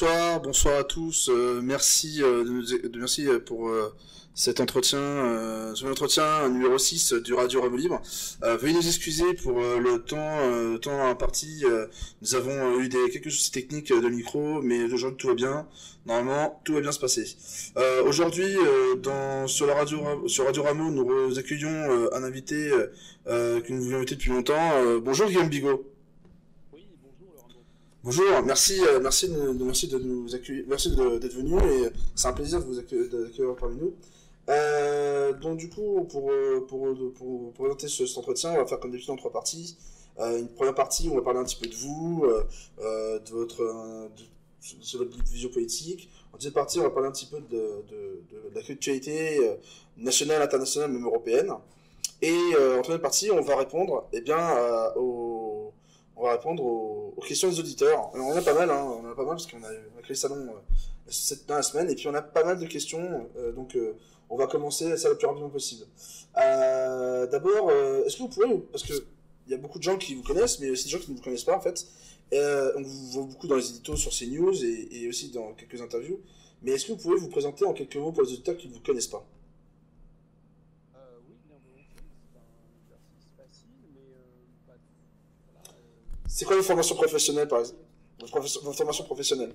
bonsoir à tous. Merci, merci pour cet entretien, ce entretien numéro 6 du Radio Rame Libre. Veuillez nous excuser pour le temps imparti. Nous avons eu quelques soucis techniques de micro, mais aujourd'hui tout va bien. Normalement, tout va bien se passer. Aujourd'hui, sur Radio Ramo, nous accueillons un invité que nous voulions inviter depuis longtemps. Bonjour Guillaume Bigot. Bonjour, merci de nous accueillir, merci d'être venu et c'est un plaisir de vous accueillir parmi nous. Donc du coup, pour présenter cet entretien, on va faire comme d'habitude en 3 parties. Une première partie où on va parler un petit peu de vous, de votre vision politique. En deuxième partie, on va parler un petit peu de l'actualité nationale, internationale, même européenne. Et en troisième partie, on va répondre aux questions des auditeurs. Alors, on en a pas mal, parce qu'on a créé le salon cette dernière semaine, et puis on a pas mal de questions, donc on va commencer ça le plus rapidement possible. D'abord, est-ce que vous pouvez, parce que il y a beaucoup de gens qui vous connaissent, mais aussi des gens qui ne vous connaissent pas en fait, on vous voit beaucoup dans les éditos sur CNews et aussi dans quelques interviews, mais est-ce que vous pouvez vous présenter en quelques mots pour les auditeurs qui ne vous connaissent pas? C'est quoi votre formation professionnelle, par exemple? Votre formation professionnelle?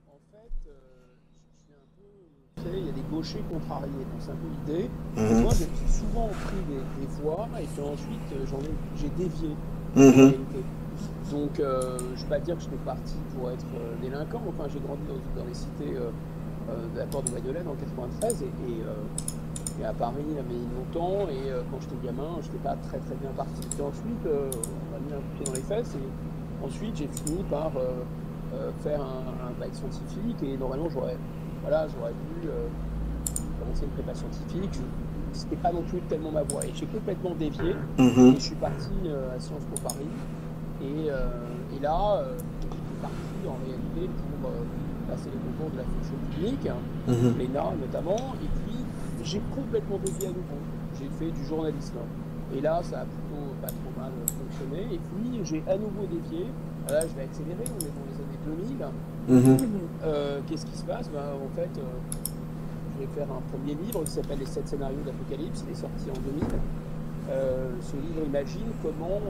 En fait, je suis un peu... Tu sais, il y a des gauchers contrariés, donc c'est un peu l'idée. Moi, j'ai souvent pris des voies, et puis ensuite, j'ai dévié, en réalité. Donc, je ne vais pas dire que j'étais parti pour être délinquant. Enfin, j'ai grandi dans les cités de la Porte de Magdeleine en 93, et à Paris, mais longtemps, et quand j'étais gamin, je n'étais pas très bien parti. Puis ensuite, on m'a mis un coup de pied dans les fesses, et ensuite j'ai fini par faire un bac scientifique, et normalement j'aurais dû commencer une prépa scientifique. C'était pas non plus tellement ma voie, et j'ai complètement dévié, et je suis parti à Sciences Po Paris, et là, je suis parti en réalité pour passer les concours de la fonction publique, l'ENA notamment, et puis j'ai complètement dévié à nouveau. J'ai fait du journalisme. Et là, ça a plutôt pas trop mal fonctionné. Et puis, j'ai à nouveau dévié. Là, je vais accélérer. On est dans les années 2000. Qu'est-ce qui se passe? En fait, je vais faire un premier livre qui s'appelle Les 7 scénarios d'Apocalypse. Il est sorti en 2000. Ce livre imagine comment,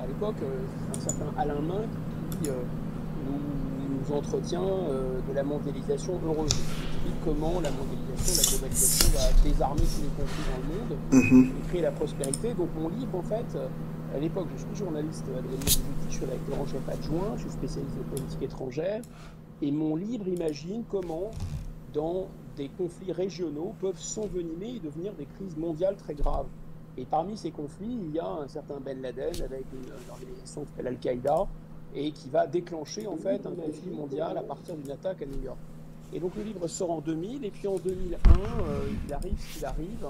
à l'époque, un certain Alain Minc qui nous entretient de la mondialisation heureuse. Comment la mondialisation, la globalisation va désarmer tous les conflits dans le monde et créer la prospérité. Donc mon livre, en fait, à l'époque, je suis journaliste à l'Académie des Outils, je suis rédacteur en chef adjoint, je suis spécialiste de politique étrangère, et mon livre imagine comment, dans des conflits régionaux, peuvent s'envenimer et devenir des crises mondiales très graves. Et parmi ces conflits, il y a un certain Ben Laden avec une organisation qui s'appelle Al-Qaïda, et qui va déclencher en fait un conflit mondial à partir d'une attaque à New York. Et donc le livre sort en 2000, et puis en 2001, il arrive ce qu'il arrive,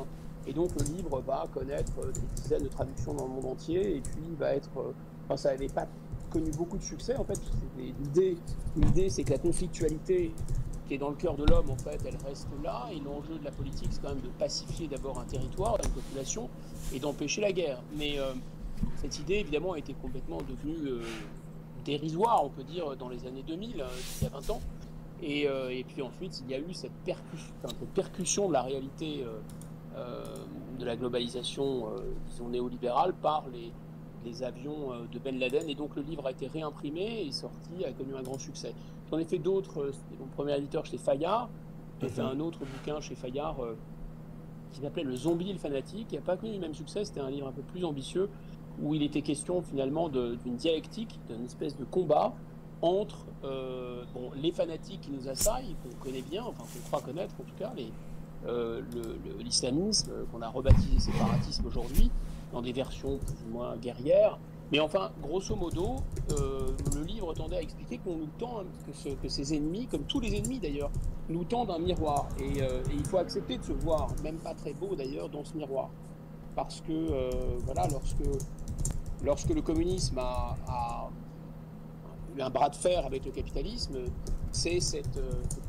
et donc le livre va connaître des dizaines de traductions dans le monde entier, et puis va être... ça n'avait pas connu beaucoup de succès, en fait. L'idée, c'est que la conflictualité qui est dans le cœur de l'homme, en fait, elle reste là, et l'enjeu de la politique, c'est quand même de pacifier d'abord un territoire, une population, et d'empêcher la guerre. Mais cette idée, évidemment, a été complètement devenue dérisoire, on peut dire, dans les années 2000, il y a 20 ans. Et puis ensuite, il y a eu cette percussion de la réalité de la globalisation, disons, néolibérale par les avions de Ben Laden. Et donc le livre a été réimprimé et sorti, a connu un grand succès. J'en ai fait d'autres. C'était mon premier éditeur chez Fayard. J'ai fait un autre bouquin chez Fayard qui s'appelait Le zombie et le fanatique, qui n'a pas connu le même succès. C'était un livre un peu plus ambitieux, où il était question finalement d'une dialectique, d'une espèce de combat entre les fanatiques qui nous assaillent, qu'on connaît bien, enfin qu'on croit connaître en tout cas, l'islamisme, qu'on a rebaptisé séparatisme aujourd'hui, dans des versions plus ou moins guerrières. Mais enfin, grosso modo, le livre tendait à expliquer qu'on nous tend, que ces ennemis, comme tous les ennemis d'ailleurs, nous tendent un miroir. Et il faut accepter de se voir, même pas très beau d'ailleurs, dans ce miroir. Parce que, lorsque le communisme a eu un bras de fer avec le capitalisme, c'est cette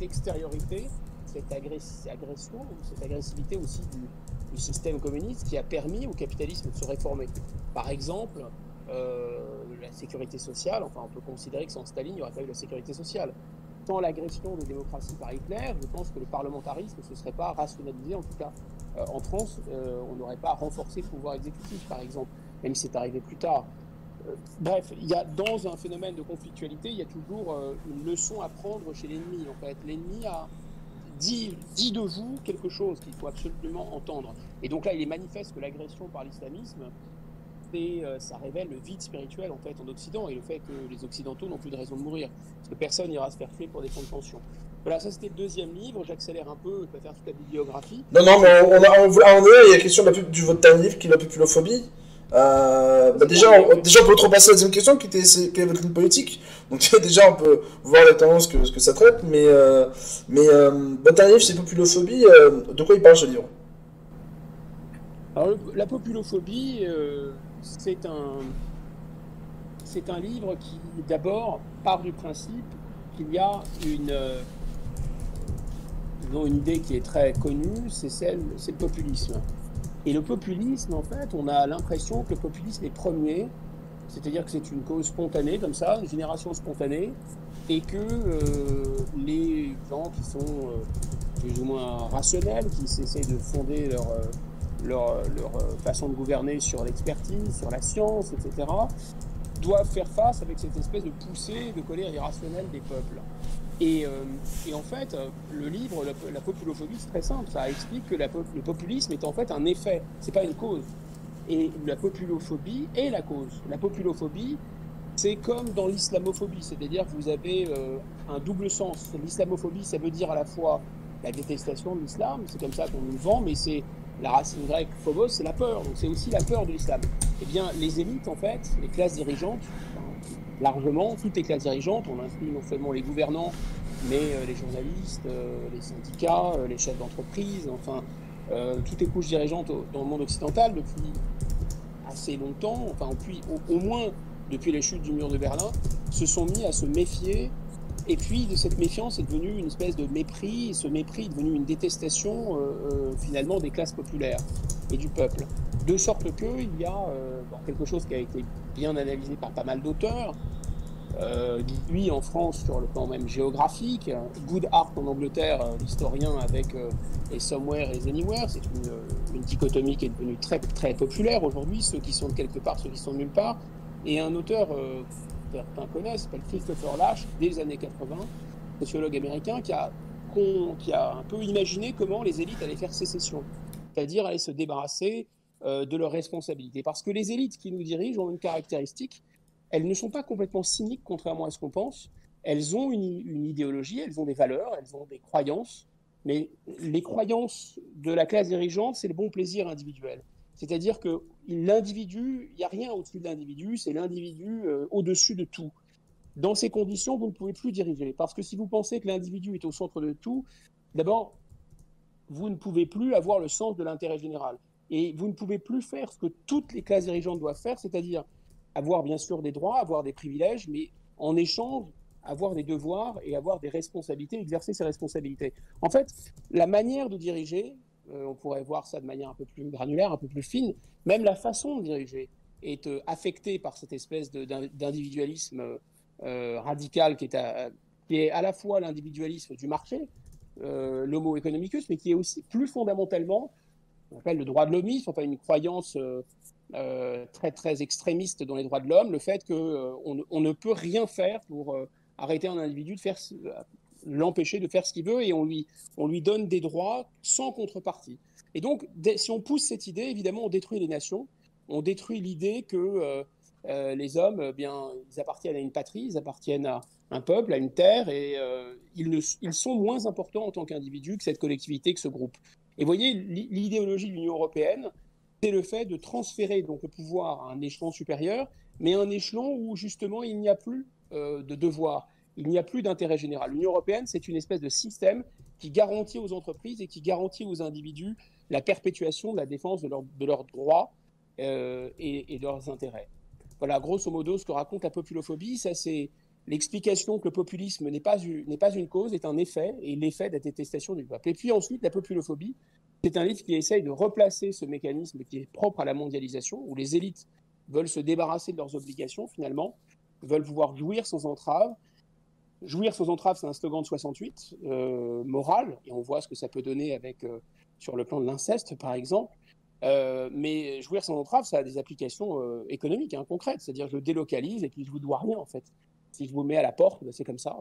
extériorité, cette agression, cette agressivité aussi du système communiste qui a permis au capitalisme de se réformer. Par exemple, la sécurité sociale. Enfin, on peut considérer que sans Staline, il n'y aurait pas eu la sécurité sociale. Sans l'agression de démocratie par Hitler, je pense que le parlementarisme ne se serait pas rationalisé. En tout cas, en France, on n'aurait pas renforcé le pouvoir exécutif, par exemple, même si c'est arrivé plus tard. Bref, il y a, dans un phénomène de conflictualité, il y a toujours une leçon à prendre chez l'ennemi. En fait, l'ennemi a dit de vous quelque chose qu'il faut absolument entendre. Et donc là, il est manifeste que l'agression par l'islamisme, ça révèle le vide spirituel en fait en Occident et le fait que les Occidentaux n'ont plus de raison de mourir, parce que personne n'ira se faire tuer pour des fonds de pension. Voilà, ça c'était le deuxième livre. J'accélère un peu, je vais faire toute la bibliographie. Non, non, mais il y a la question du votre dernier livre qui est la populophobie. Déjà, on peut retrepasser la deuxième question qui est votre ligne politique. Donc déjà, on peut voir la tendance que ça traite. Mais votre dernier livre, c'est populophobie. De quoi il parle ce livre? Alors, la populophobie, c'est un livre qui, d'abord, part du principe qu'il y a une idée qui est très connue, c'est le populisme. Et le populisme, en fait, on a l'impression que le populisme est premier, c'est-à-dire que c'est une cause spontanée, comme ça, une génération spontanée, et que les gens qui sont plus ou moins rationnels, qui essaient de fonder leur façon de gouverner sur l'expertise, sur la science, etc., doivent faire face avec cette espèce de poussée de colère irrationnelle des peuples. Et en fait, le livre, la populophobie, c'est très simple. Ça explique que le populisme est en fait un effet, c'est pas une cause. Et la populophobie est la cause. La populophobie, c'est comme dans l'islamophobie, c'est-à-dire que vous avez un double sens. L'islamophobie, ça veut dire à la fois la détestation de l'islam, c'est comme ça qu'on nous le vend, mais c'est la racine grecque phobos, c'est la peur, donc c'est aussi la peur de l'islam. Eh bien, les élites, en fait, les classes dirigeantes, largement, toutes les classes dirigeantes, on inclut non seulement les gouvernants, mais les journalistes, les syndicats, les chefs d'entreprise, enfin, toutes les couches dirigeantes dans le monde occidental depuis assez longtemps, enfin, au moins depuis les chutes du mur de Berlin, se sont mis à se méfier. Et puis, de cette méfiance est devenue une espèce de mépris, et ce mépris est devenu une détestation, finalement, des classes populaires et du peuple. De sorte qu'il y a quelque chose qui a été bien analysé par pas mal d'auteurs, lui en France sur le plan même géographique, Goodhart en Angleterre, l'historien avec les Somewhere et les Anywhere, c'est une dichotomie qui est devenue très, très populaire aujourd'hui, ceux qui sont de quelque part, ceux qui sont de nulle part, et un auteur certains connaissent, s'appelle Christopher Lasch, des années 80, sociologue américain, qui a un peu imaginé comment les élites allaient faire sécession, c'est-à-dire allaient se débarrasser de leurs responsabilités. Parce que les élites qui nous dirigent ont une caractéristique, elles ne sont pas complètement cyniques, contrairement à ce qu'on pense. Elles ont une idéologie, elles ont des valeurs, elles ont des croyances, mais les croyances de la classe dirigeante, c'est le bon plaisir individuel. C'est-à-dire que l'individu, il n'y a rien au-dessus de l'individu, c'est l'individu au-dessus de tout. Dans ces conditions, vous ne pouvez plus diriger. Parce que si vous pensez que l'individu est au centre de tout, d'abord, vous ne pouvez plus avoir le sens de l'intérêt général. Et vous ne pouvez plus faire ce que toutes les classes dirigeantes doivent faire, c'est-à-dire avoir bien sûr des droits, avoir des privilèges, mais en échange, avoir des devoirs et avoir des responsabilités, exercer ses responsabilités. En fait, la manière de diriger, on pourrait voir ça de manière un peu plus granulaire, un peu plus fine, même la façon de diriger est affectée par cette espèce d'individualisme radical qui est à la fois l'individualisme du marché, l'homo economicus, mais qui est aussi plus fondamentalement, on appelle le droit de l'homisme, enfin une croyance très très extrémiste dans les droits de l'homme, le fait qu'on ne peut rien faire pour arrêter un individu de faire l'empêcher de faire ce qu'il veut, et on lui donne des droits sans contrepartie. Et donc, si on pousse cette idée, évidemment, on détruit les nations, on détruit l'idée que les hommes, bien, ils appartiennent à une patrie, ils appartiennent à un peuple, à une terre, et ils sont moins importants en tant qu'individus que cette collectivité, que ce groupe. Et vous voyez, l'idéologie de l'Union européenne, c'est le fait de transférer donc le pouvoir à un échelon supérieur, mais un échelon où justement il n'y a plus de devoir, il n'y a plus d'intérêt général. L'Union européenne, c'est une espèce de système qui garantit aux entreprises et qui garantit aux individus la perpétuation de la défense de leurs droits et de leurs intérêts. Voilà, grosso modo, ce que raconte la populophobie, ça c'est l'explication que le populisme n'est pas une cause, est un effet, et l'effet de la détestation du peuple. Et puis ensuite, la populophobie, c'est un livre qui essaye de replacer ce mécanisme qui est propre à la mondialisation, où les élites veulent se débarrasser de leurs obligations finalement, veulent pouvoir jouir sans entrave. Jouir sans entrave, c'est un slogan de 68, moral, et on voit ce que ça peut donner avec, sur le plan de l'inceste par exemple. Mais jouir sans entrave, ça a des applications économiques, concrètes, c'est-à-dire je délocalise et puis je vous dois rien en fait. Si je vous mets à la porte, c'est comme ça.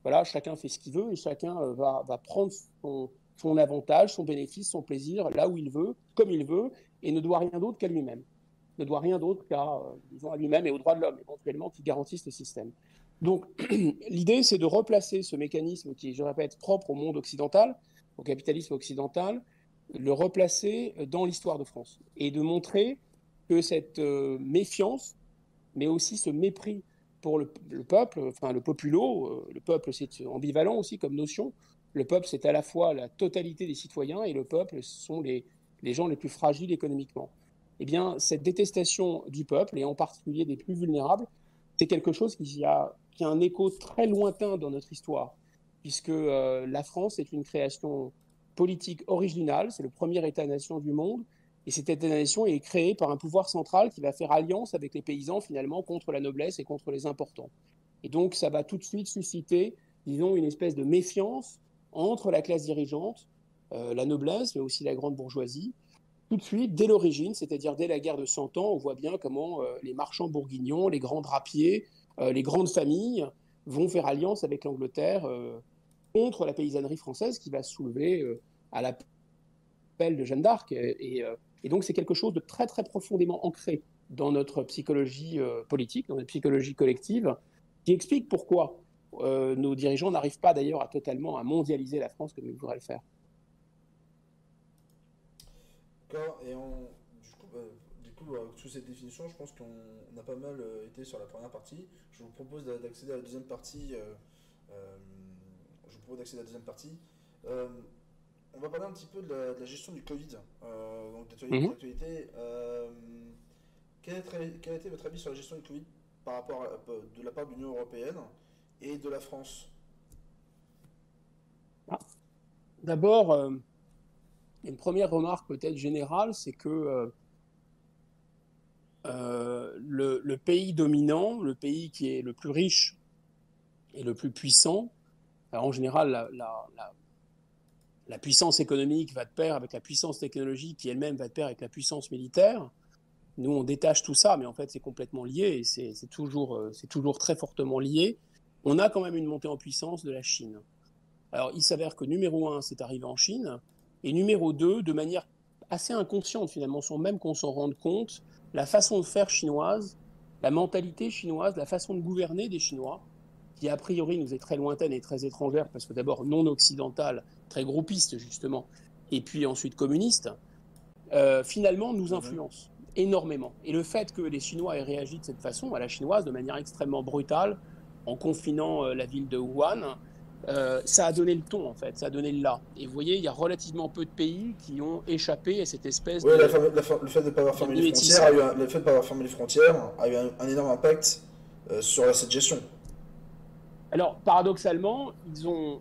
Voilà, chacun fait ce qu'il veut et chacun va prendre son avantage, son bénéfice, son plaisir là où il veut, comme il veut, et ne doit rien d'autre qu'à lui-même. Ne doit rien d'autre disons, à lui-même et aux droits de l'homme, éventuellement, qui garantissent le système. Donc, l'idée, c'est de replacer ce mécanisme qui, je répète, propre au monde occidental, au capitalisme occidental, le replacer dans l'histoire de France et de montrer que cette méfiance, mais aussi ce mépris pour le peuple, enfin le populo, le peuple c'est ambivalent aussi comme notion, le peuple c'est à la fois la totalité des citoyens et le peuple ce sont les gens les plus fragiles économiquement. Eh bien, cette détestation du peuple, et en particulier des plus vulnérables, c'est quelque chose qui a un écho très lointain dans notre histoire, puisque la France est une création politique originale, c'est le premier État-nation du monde, et cet État-nation est créé par un pouvoir central qui va faire alliance avec les paysans, finalement, contre la noblesse et contre les importants. Et donc, ça va tout de suite susciter, disons, une espèce de méfiance entre la classe dirigeante, la noblesse, mais aussi la grande bourgeoisie. Tout de suite, dès l'origine, c'est-à-dire dès la guerre de 100 ans, on voit bien comment les marchands bourguignons, les grands drapiers, les grandes familles vont faire alliance avec l'Angleterre contre la paysannerie française qui va se soulever à l'appel de Jeanne d'Arc. Et donc, c'est quelque chose de très, très profondément ancré dans notre psychologie politique, dans notre psychologie collective, qui explique pourquoi nos dirigeants n'arrivent pas d'ailleurs totalement à mondialiser la France comme ils voudraient le faire. D'accord, et du coup, avec toutes ces définitions, je pense qu'on a pas mal été sur la première partie. Je vous propose d'accéder à la deuxième partie. On va parler un petit peu de la gestion du Covid, donc d'actualité. Quel a été votre avis sur la gestion du Covid par rapport de la part de l'Union européenne et de la France? D'abord, une première remarque peut-être générale, c'est que le pays dominant, le pays qui est le plus riche et le plus puissant, alors en général, la puissance économique va de pair avec la puissance technologique qui elle-même va de pair avec la puissance militaire. Nous, on détache tout ça, mais en fait, c'est complètement lié et c'est toujours très fortement lié. On a quand même une montée en puissance de la Chine. Alors, il s'avère que numéro 1, c'est arrivé en Chine, et numéro 2, de manière assez inconsciente finalement, sans même qu'on s'en rende compte, la façon de faire chinoise, la mentalité chinoise, la façon de gouverner des Chinois, qui a priori nous est très lointaine et très étrangère, parce que d'abord non occidentale, très groupiste justement, et puis ensuite communiste, finalement nous influence énormément. Et le fait que les Chinois aient réagi de cette façon, à la chinoise, de manière extrêmement brutale, en confinant la ville de Wuhan, ça a donné le ton, en fait, ça a donné le là. Et vous voyez, il y a relativement peu de pays qui ont échappé à cette espèce de... le fait de ne pas avoir fermé les frontières a eu un énorme impact sur cette gestion. Alors, paradoxalement,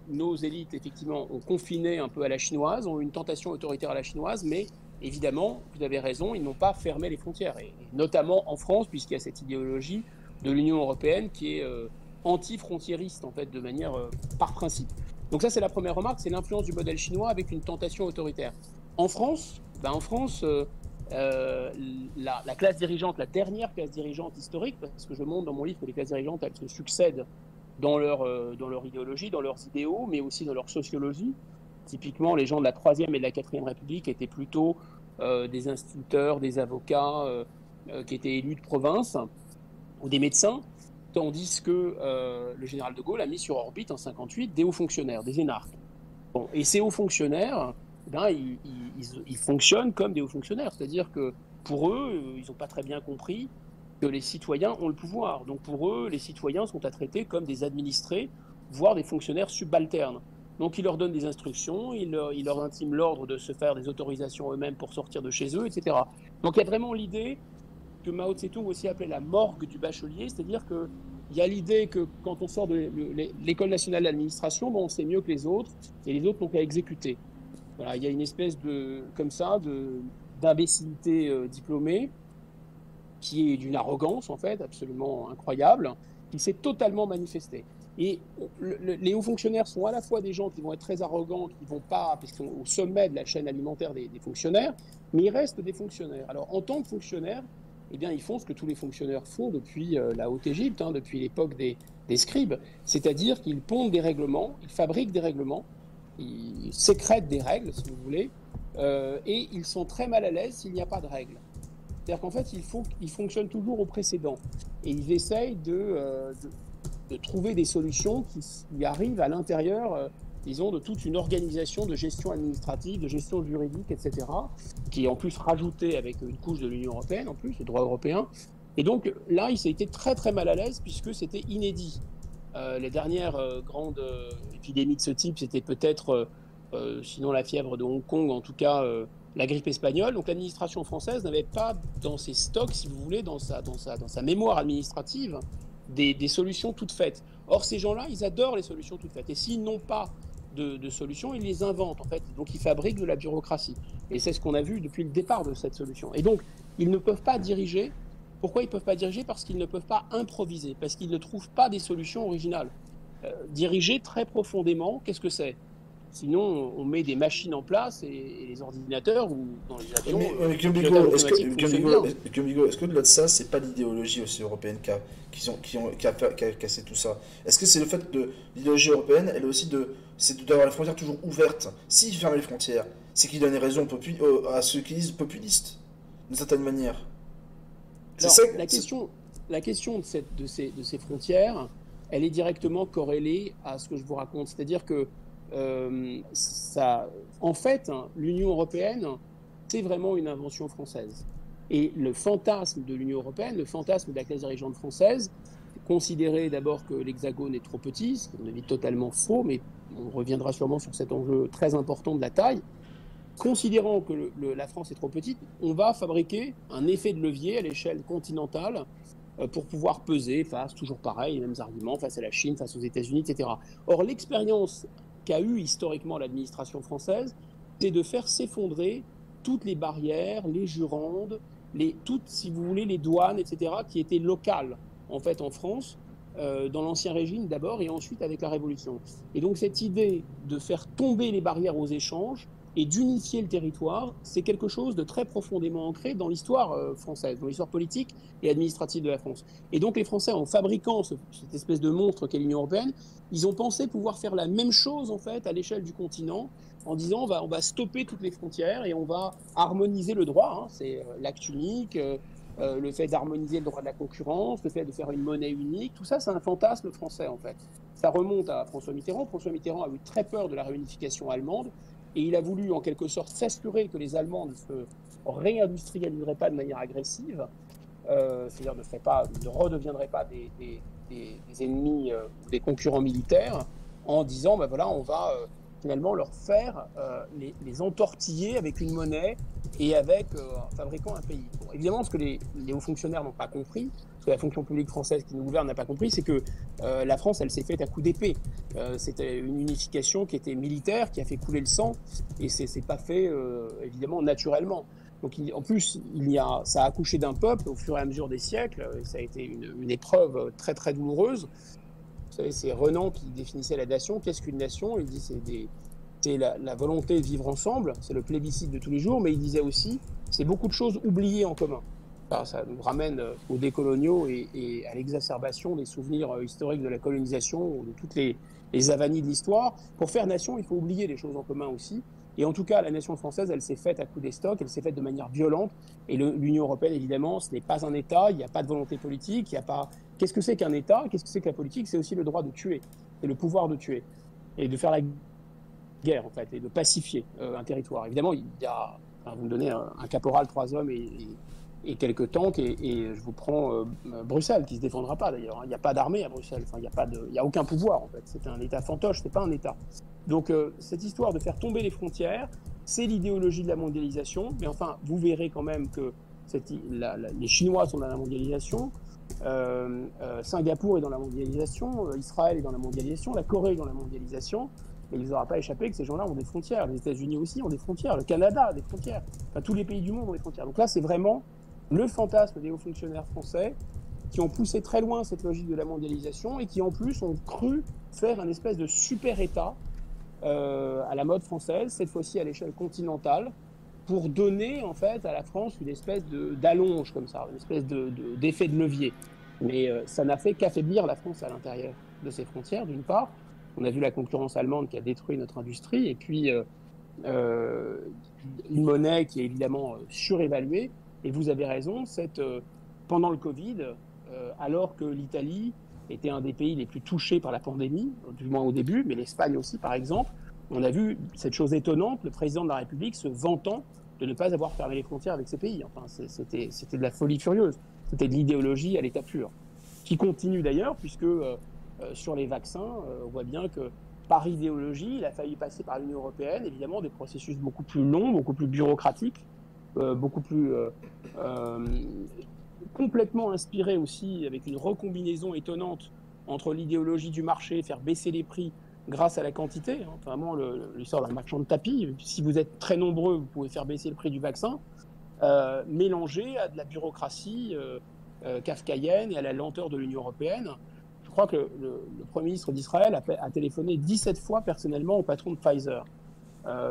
nos élites, effectivement, ont confiné un peu à la chinoise, ont eu une tentation autoritaire à la chinoise, mais évidemment, vous avez raison, ils n'ont pas fermé les frontières, et notamment en France, puisqu'il y a cette idéologie de l'Union européenne qui est anti-frontiériste, en fait, de manière par principe. Donc ça, c'est la première remarque, c'est l'influence du modèle chinois avec une tentation autoritaire. En France, la classe dirigeante, la dernière classe dirigeante historique, parce que je montre dans mon livre que les classes dirigeantes, elles se succèdent dans leur idéologie, dans leurs idéaux, mais aussi dans leur sociologie. Typiquement, les gens de la 3e et de la 4e République étaient plutôt des instituteurs, des avocats qui étaient élus de province, ou des médecins, tandis que le général de Gaulle a mis sur orbite en 1958 des hauts fonctionnaires, des énarques. Bon, et ces hauts fonctionnaires, ils fonctionnent comme des hauts fonctionnaires, c'est-à-dire que pour eux, ils n'ont pas très bien compris que les citoyens ont le pouvoir. Donc pour eux, les citoyens sont à traiter comme des administrés, voire des fonctionnaires subalternes. Donc ils leur donnent des instructions, ils leur intiment l'ordre de se faire des autorisations eux-mêmes pour sortir de chez eux, etc. Donc il y a vraiment l'idée que Mao Tse-tung aussi appelait la morgue du bachelier, c'est-à-dire qu'il y a l'idée que quand on sort de l'école nationale d'administration, on sait mieux que les autres, et les autres n'ont qu'à exécuter. Voilà, il y a une espèce d'imbécilité diplômée. qui est d'une arrogance, en fait, absolument incroyable, qui s'est totalement manifestée. Et les hauts fonctionnaires sont à la fois des gens qui vont être très arrogants, qui vont pas, parce qu'ils sont au sommet de la chaîne alimentaire des fonctionnaires, mais ils restent des fonctionnaires. Alors, en tant que fonctionnaires, eh bien, ils font ce que tous les fonctionnaires font depuis la Haute-Égypte, hein, depuis l'époque des scribes, c'est-à-dire qu'ils pondent des règlements, ils fabriquent des règlements, ils sécrètent des règles, si vous voulez, et ils sont très mal à l'aise s'il n'y a pas de règles. C'est-à-dire qu'en fait, ils fonctionnent toujours au précédent, et ils essayent de trouver des solutions qui arrivent à l'intérieur, disons, de toute une organisation de gestion administrative, de gestion juridique, etc., qui est en plus rajoutée avec une couche de l'Union européenne, en plus, le droit européen. Et donc là, il s'est été très très mal à l'aise puisque c'était inédit. Les dernières grandes épidémies de ce type, c'était peut-être, sinon la fièvre de Hong Kong, en tout cas la grippe espagnole. Donc l'administration française n'avait pas dans ses stocks, si vous voulez, dans sa mémoire administrative, des solutions toutes faites. Or, ces gens-là, ils adorent les solutions toutes faites. Et s'ils n'ont pas de solutions, ils les inventent, en fait. Donc, ils fabriquent de la bureaucratie. Et c'est ce qu'on a vu depuis le départ de cette solution. Et donc, ils ne peuvent pas diriger. Pourquoi ils ne peuvent pas diriger? Parce qu'ils ne peuvent pas improviser, parce qu'ils ne trouvent pas des solutions originales. Diriger très profondément, qu'est-ce que c'est? Sinon, on met des machines en place et les ordinateurs ou dans les avions. Mais est-ce qu'au-delà de ça, c'est pas l'idéologie aussi européenne qui a cassé tout ça? Est-ce que c'est le fait de l'idéologie européenne, elle est aussi d'avoir les frontières toujours ouvertes? S'ils ferment les frontières, c'est qu'ils donnent raison à ceux qui disent populistes, d'une certaine manière. Alors, la question de ces frontières, elle est directement corrélée à ce que je vous raconte. C'est-à-dire que en fait, hein, l'Union européenne, c'est vraiment une invention française. Et le fantasme de l'Union européenne, le fantasme de la classe dirigeante française, considérer d'abord que l'Hexagone est trop petit, ce qui est un avis totalement faux, mais on reviendra sûrement sur cet enjeu très important de la taille. Considérant que la France est trop petite, on va fabriquer un effet de levier à l'échelle continentale pour pouvoir peser face, toujours pareil, les mêmes arguments, face à la Chine, face aux États-Unis, etc. Or, l'expérience qu'a eu historiquement l'administration française, c'est de faire s'effondrer toutes les barrières, les jurandes, toutes, si vous voulez, les douanes, etc., qui étaient locales, en fait, en France, dans l'Ancien Régime d'abord, et ensuite avec la Révolution. Et donc, cette idée de faire tomber les barrières aux échanges et d'unifier le territoire, c'est quelque chose de très profondément ancré dans l'histoire française, dans l'histoire politique et administrative de la France. Et donc les Français, en fabriquant cette espèce de monstre qu'est l'Union européenne, ils ont pensé pouvoir faire la même chose en fait à l'échelle du continent, en disant on va stopper toutes les frontières et on va harmoniser le droit. Hein, c'est l'acte unique, le fait d'harmoniser le droit de la concurrence, le fait de faire une monnaie unique, tout ça c'est un fantasme français en fait. Ça remonte à François Mitterrand. François Mitterrand a eu très peur de la réunification allemande. Et il a voulu, en quelque sorte, s'assurer que les Allemands ne se réindustrialiseraient pas de manière agressive, c'est-à-dire ne redeviendraient pas des ennemis ou des concurrents militaires, en disant, ben voilà, on va finalement leur faire les entortiller avec une monnaie et en fabriquant un pays. Bon, évidemment, ce que les hauts fonctionnaires n'ont pas compris, ce que la fonction publique française qui nous gouverne n'a pas compris, c'est que la France, elle s'est faite à coups d'épée. C'était une unification qui était militaire, qui a fait couler le sang, et c'est pas fait, évidemment, naturellement. Donc, en plus, ça a accouché d'un peuple au fur et à mesure des siècles, et ça a été une épreuve très, très douloureuse. Vous savez, c'est Renan qui définissait la nation. Qu'est-ce qu'une nation? Il dit c'est la volonté de vivre ensemble, c'est le plébiscite de tous les jours, mais il disait aussi c'est beaucoup de choses oubliées en commun. Alors, ça nous ramène aux décoloniaux et à l'exacerbation des souvenirs historiques de la colonisation, de toutes les avanies de l'histoire. Pour faire nation, il faut oublier les choses en commun aussi. Et en tout cas, la nation française, elle s'est faite à coups d'estoc, elle s'est faite de manière violente. Et l'Union européenne, évidemment, ce n'est pas un État, il n'y a pas de volonté politique, il n'y a pas... Qu'est-ce que c'est qu'un État? Qu'est-ce que c'est que la politique? C'est aussi le droit de tuer, c'est le pouvoir de tuer. Et de faire la guerre, en fait, et de pacifier un territoire. Évidemment, il y a... Enfin, vous me donnez un caporal, 3 hommes et quelques tanks, et je vous prends Bruxelles, qui ne se défendra pas d'ailleurs. Hein. Il n'y a pas d'armée à Bruxelles, enfin, il n'y a aucun pouvoir, en fait. C'est un État fantoche, ce n'est pas un État. Donc, cette histoire de faire tomber les frontières, c'est l'idéologie de la mondialisation, mais enfin, vous verrez quand même que les Chinois sont dans la mondialisation, Singapour est dans la mondialisation, Israël est dans la mondialisation, la Corée est dans la mondialisation, et il ne vous aura pas échappé que ces gens-là ont des frontières. Les États-Unis aussi ont des frontières, le Canada a des frontières, enfin, tous les pays du monde ont des frontières. Donc là, c'est vraiment le fantasme des hauts fonctionnaires français qui ont poussé très loin cette logique de la mondialisation et qui en plus ont cru faire un espèce de super État à la mode française, cette fois-ci à l'échelle continentale, pour donner en fait à la France une espèce d'allonge comme ça, une espèce d'effet de levier. Mais ça n'a fait qu'affaiblir la France à l'intérieur de ses frontières, d'une part. On a vu la concurrence allemande qui a détruit notre industrie, et puis une monnaie qui est évidemment surévaluée. Et vous avez raison, pendant le Covid, alors que l'Italie était un des pays les plus touchés par la pandémie, du moins au début, mais l'Espagne aussi par exemple, on a vu cette chose étonnante, le président de la République se vantant de ne pas avoir fermé les frontières avec ces pays. Enfin, c'était de la folie furieuse, c'était de l'idéologie à l'état pur, qui continue d'ailleurs, puisque sur les vaccins, on voit bien que par idéologie, il a fallu passer par l'Union européenne, évidemment, des processus beaucoup plus longs, beaucoup plus bureaucratiques, beaucoup plus complètement inspirés aussi, avec une recombinaison étonnante entre l'idéologie du marché, faire baisser les prix grâce à la quantité, hein, vraiment l'histoire d'un marchand de tapis. Si vous êtes très nombreux, vous pouvez faire baisser le prix du vaccin, mélangé à de la bureaucratie kafkaïenne et à la lenteur de l'Union européenne. Je crois que le Premier ministre d'Israël a téléphoné 17 fois personnellement au patron de Pfizer.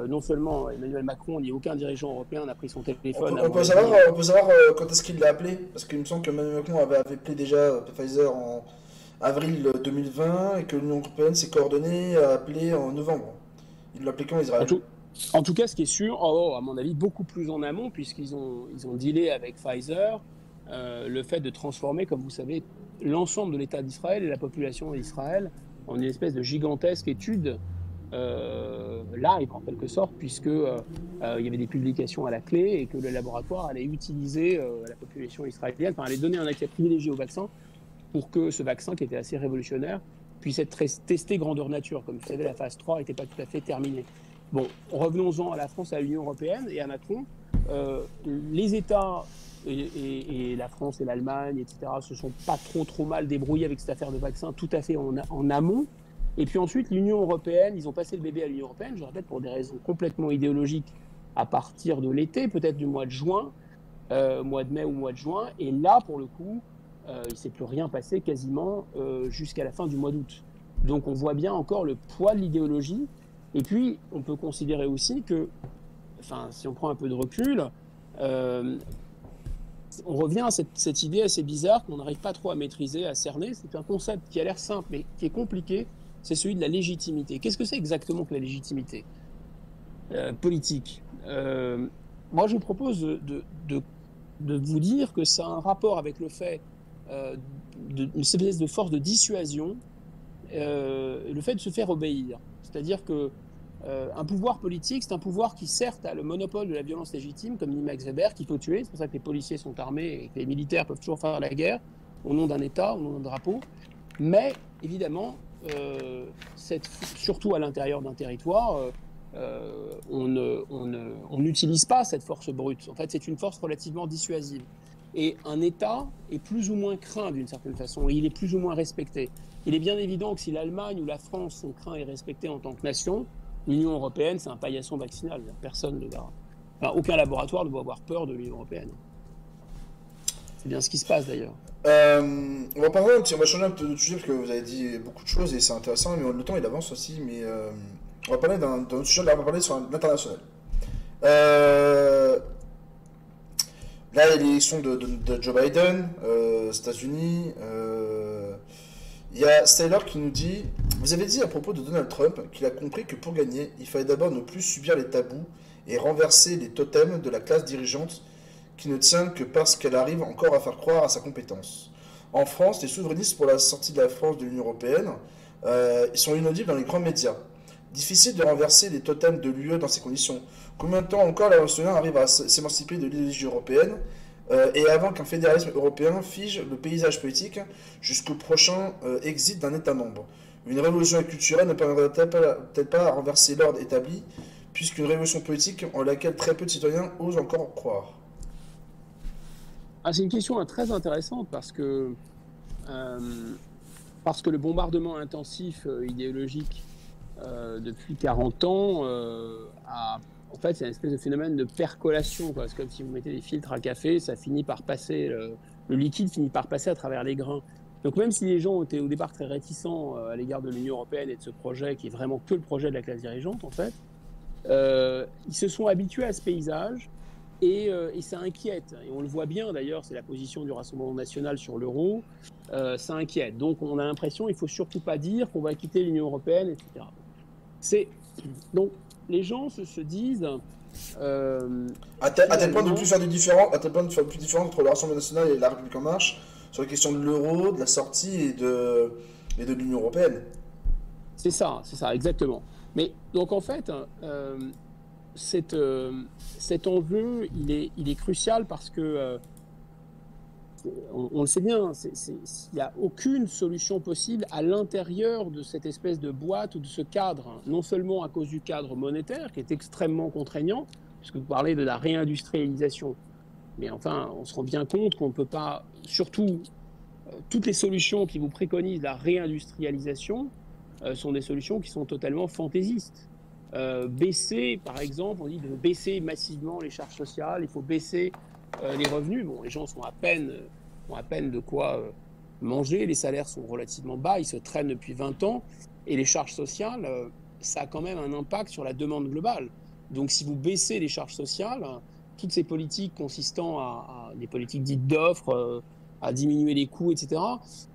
Non seulement Emmanuel Macron ni aucun dirigeant européen n'a pris son téléphone. On peut savoir quand est-ce qu'il l'a appelé, parce qu'il me semble que Emmanuel Macron avait appelé déjà Pfizer en avril 2020 et que l'Union européenne s'est coordonnée à appeler en novembre. Il l'a appelé quand, Israël? En tout cas, ce qui est sûr, à mon avis, beaucoup plus en amont, puisqu'ils ont dealé avec Pfizer le fait de transformer, comme vous savez, l'ensemble de l'État d'Israël et la population d'Israël en une espèce de gigantesque étude live, en quelque sorte, puisque il y avait des publications à la clé et que le laboratoire allait utiliser la population israélienne, allait donner un accès privilégié au vaccin pour que ce vaccin, qui était assez révolutionnaire, puisse être testé grandeur nature. Comme vous savez, la phase 3 n'était pas tout à fait terminée. Bon, revenons-en à la France, à l'Union européenne et à Macron. Les États et la France et l'Allemagne, etc., se sont pas trop mal débrouillés avec cette affaire de vaccin, tout à fait en amont. Et puis ensuite, l'Union européenne, ils ont passé le bébé à l'Union européenne, je répète, pour des raisons complètement idéologiques, à partir de l'été, peut-être du mois de juin, mois de mai ou mois de juin. Et là, pour le coup, il ne s'est plus rien passé quasiment jusqu'à la fin du mois d'août. Donc on voit bien encore le poids de l'idéologie. Et puis, on peut considérer aussi que, si on prend un peu de recul, on revient à cette idée assez bizarre qu'on n'arrive pas trop à maîtriser, à cerner. C'est un concept qui a l'air simple, mais qui est compliqué. C'est celui de la légitimité. Qu'est-ce que c'est exactement que la légitimité politique? Moi, je vous propose de vous dire que ça a un rapport avec le fait d'une espèce de force de dissuasion, le fait de se faire obéir. C'est-à-dire que un pouvoir politique, c'est un pouvoir qui certes a le monopole de la violence légitime, comme dit Max Weber, qu'il faut tuer. C'est pour ça que les policiers sont armés et que les militaires peuvent toujours faire la guerre au nom d'un État, au nom d'un drapeau. Mais évidemment, surtout à l'intérieur d'un territoire, on n'utilise pas cette force brute. En fait, c'est une force relativement dissuasive. Et un État est plus ou moins craint d'une certaine façon, et il est plus ou moins respecté. Il est bien évident que si l'Allemagne ou la France sont craints et respectés en tant que nation, l'Union européenne, c'est un paillasson vaccinal. Personne ne va... aucun laboratoire ne doit avoir peur de l'Union européenne. C'est bien ce qui se passe d'ailleurs. On va changer un peu de sujet parce que vous avez dit beaucoup de choses et c'est intéressant, mais le temps il avance aussi. Mais on va parler d'un autre sujet, là on va parler sur l'international. Là, il y a l'élection de Joe Biden aux États-Unis. Il y a Styler qui nous dit: vous avez dit à propos de Donald Trump qu'il a compris que pour gagner, il fallait d'abord ne plus subir les tabous et renverser les totems de la classe dirigeante qui ne tient que parce qu'elle arrive encore à faire croire à sa compétence. En France, les souverainistes pour la sortie de la France de l'Union européenne ils sont inaudibles dans les grands médias. Difficile de renverser les totems de l'UE dans ces conditions. Combien de temps encore la nationale arrive à s'émanciper de l'idéologie européenne et avant qu'un fédéralisme européen fige le paysage politique jusqu'au prochain exit d'un État membre? Une révolution culturelle ne permettrait peut-être pas à renverser l'ordre établi, puisqu'une révolution politique en laquelle très peu de citoyens osent encore croire. C'est une question très intéressante parce que le bombardement intensif idéologique depuis 40 ans en fait, c'est une espèce de phénomène de percolation, quoi. C'est comme si vous mettez des filtres à café, ça finit par passer, le liquide finit par passer à travers les grains. Donc même si les gens étaient au départ très réticents à l'égard de l'Union européenne et de ce projet, qui est vraiment que le projet de la classe dirigeante, en fait, ils se sont habitués à ce paysage et ça inquiète. Et on le voit bien d'ailleurs, c'est la position du Rassemblement national sur l'euro, ça inquiète. Donc on a l'impression qu'il ne faut surtout pas dire qu'on va quitter l'Union européenne, etc. Donc les gens se disent... à tel point de plus faire du différent, à tel point de faire plus différent entre le Rassemblement national et la République en marche sur la question de l'euro, de la sortie et de l'Union européenne. C'est ça, exactement. Mais donc en fait, cet enjeu, il est crucial parce que, on le sait bien, il n'y a aucune solution possible à l'intérieur de cette espèce de boîte ou de ce cadre, non seulement à cause du cadre monétaire qui est extrêmement contraignant, puisque vous parlez de la réindustrialisation. Mais enfin, on se rend bien compte qu'on ne peut pas, surtout, toutes les solutions qui vous préconisent la réindustrialisation sont des solutions qui sont totalement fantaisistes. Baisser, par exemple, on dit de baisser massivement les charges sociales, il faut baisser les revenus. Bon, les gens ont à peine de quoi manger, les salaires sont relativement bas, ils se traînent depuis 20 ans, et les charges sociales, ça a quand même un impact sur la demande globale. Donc si vous baissez les charges sociales, toutes ces politiques consistant à des politiques dites d'offres, à diminuer les coûts, etc.,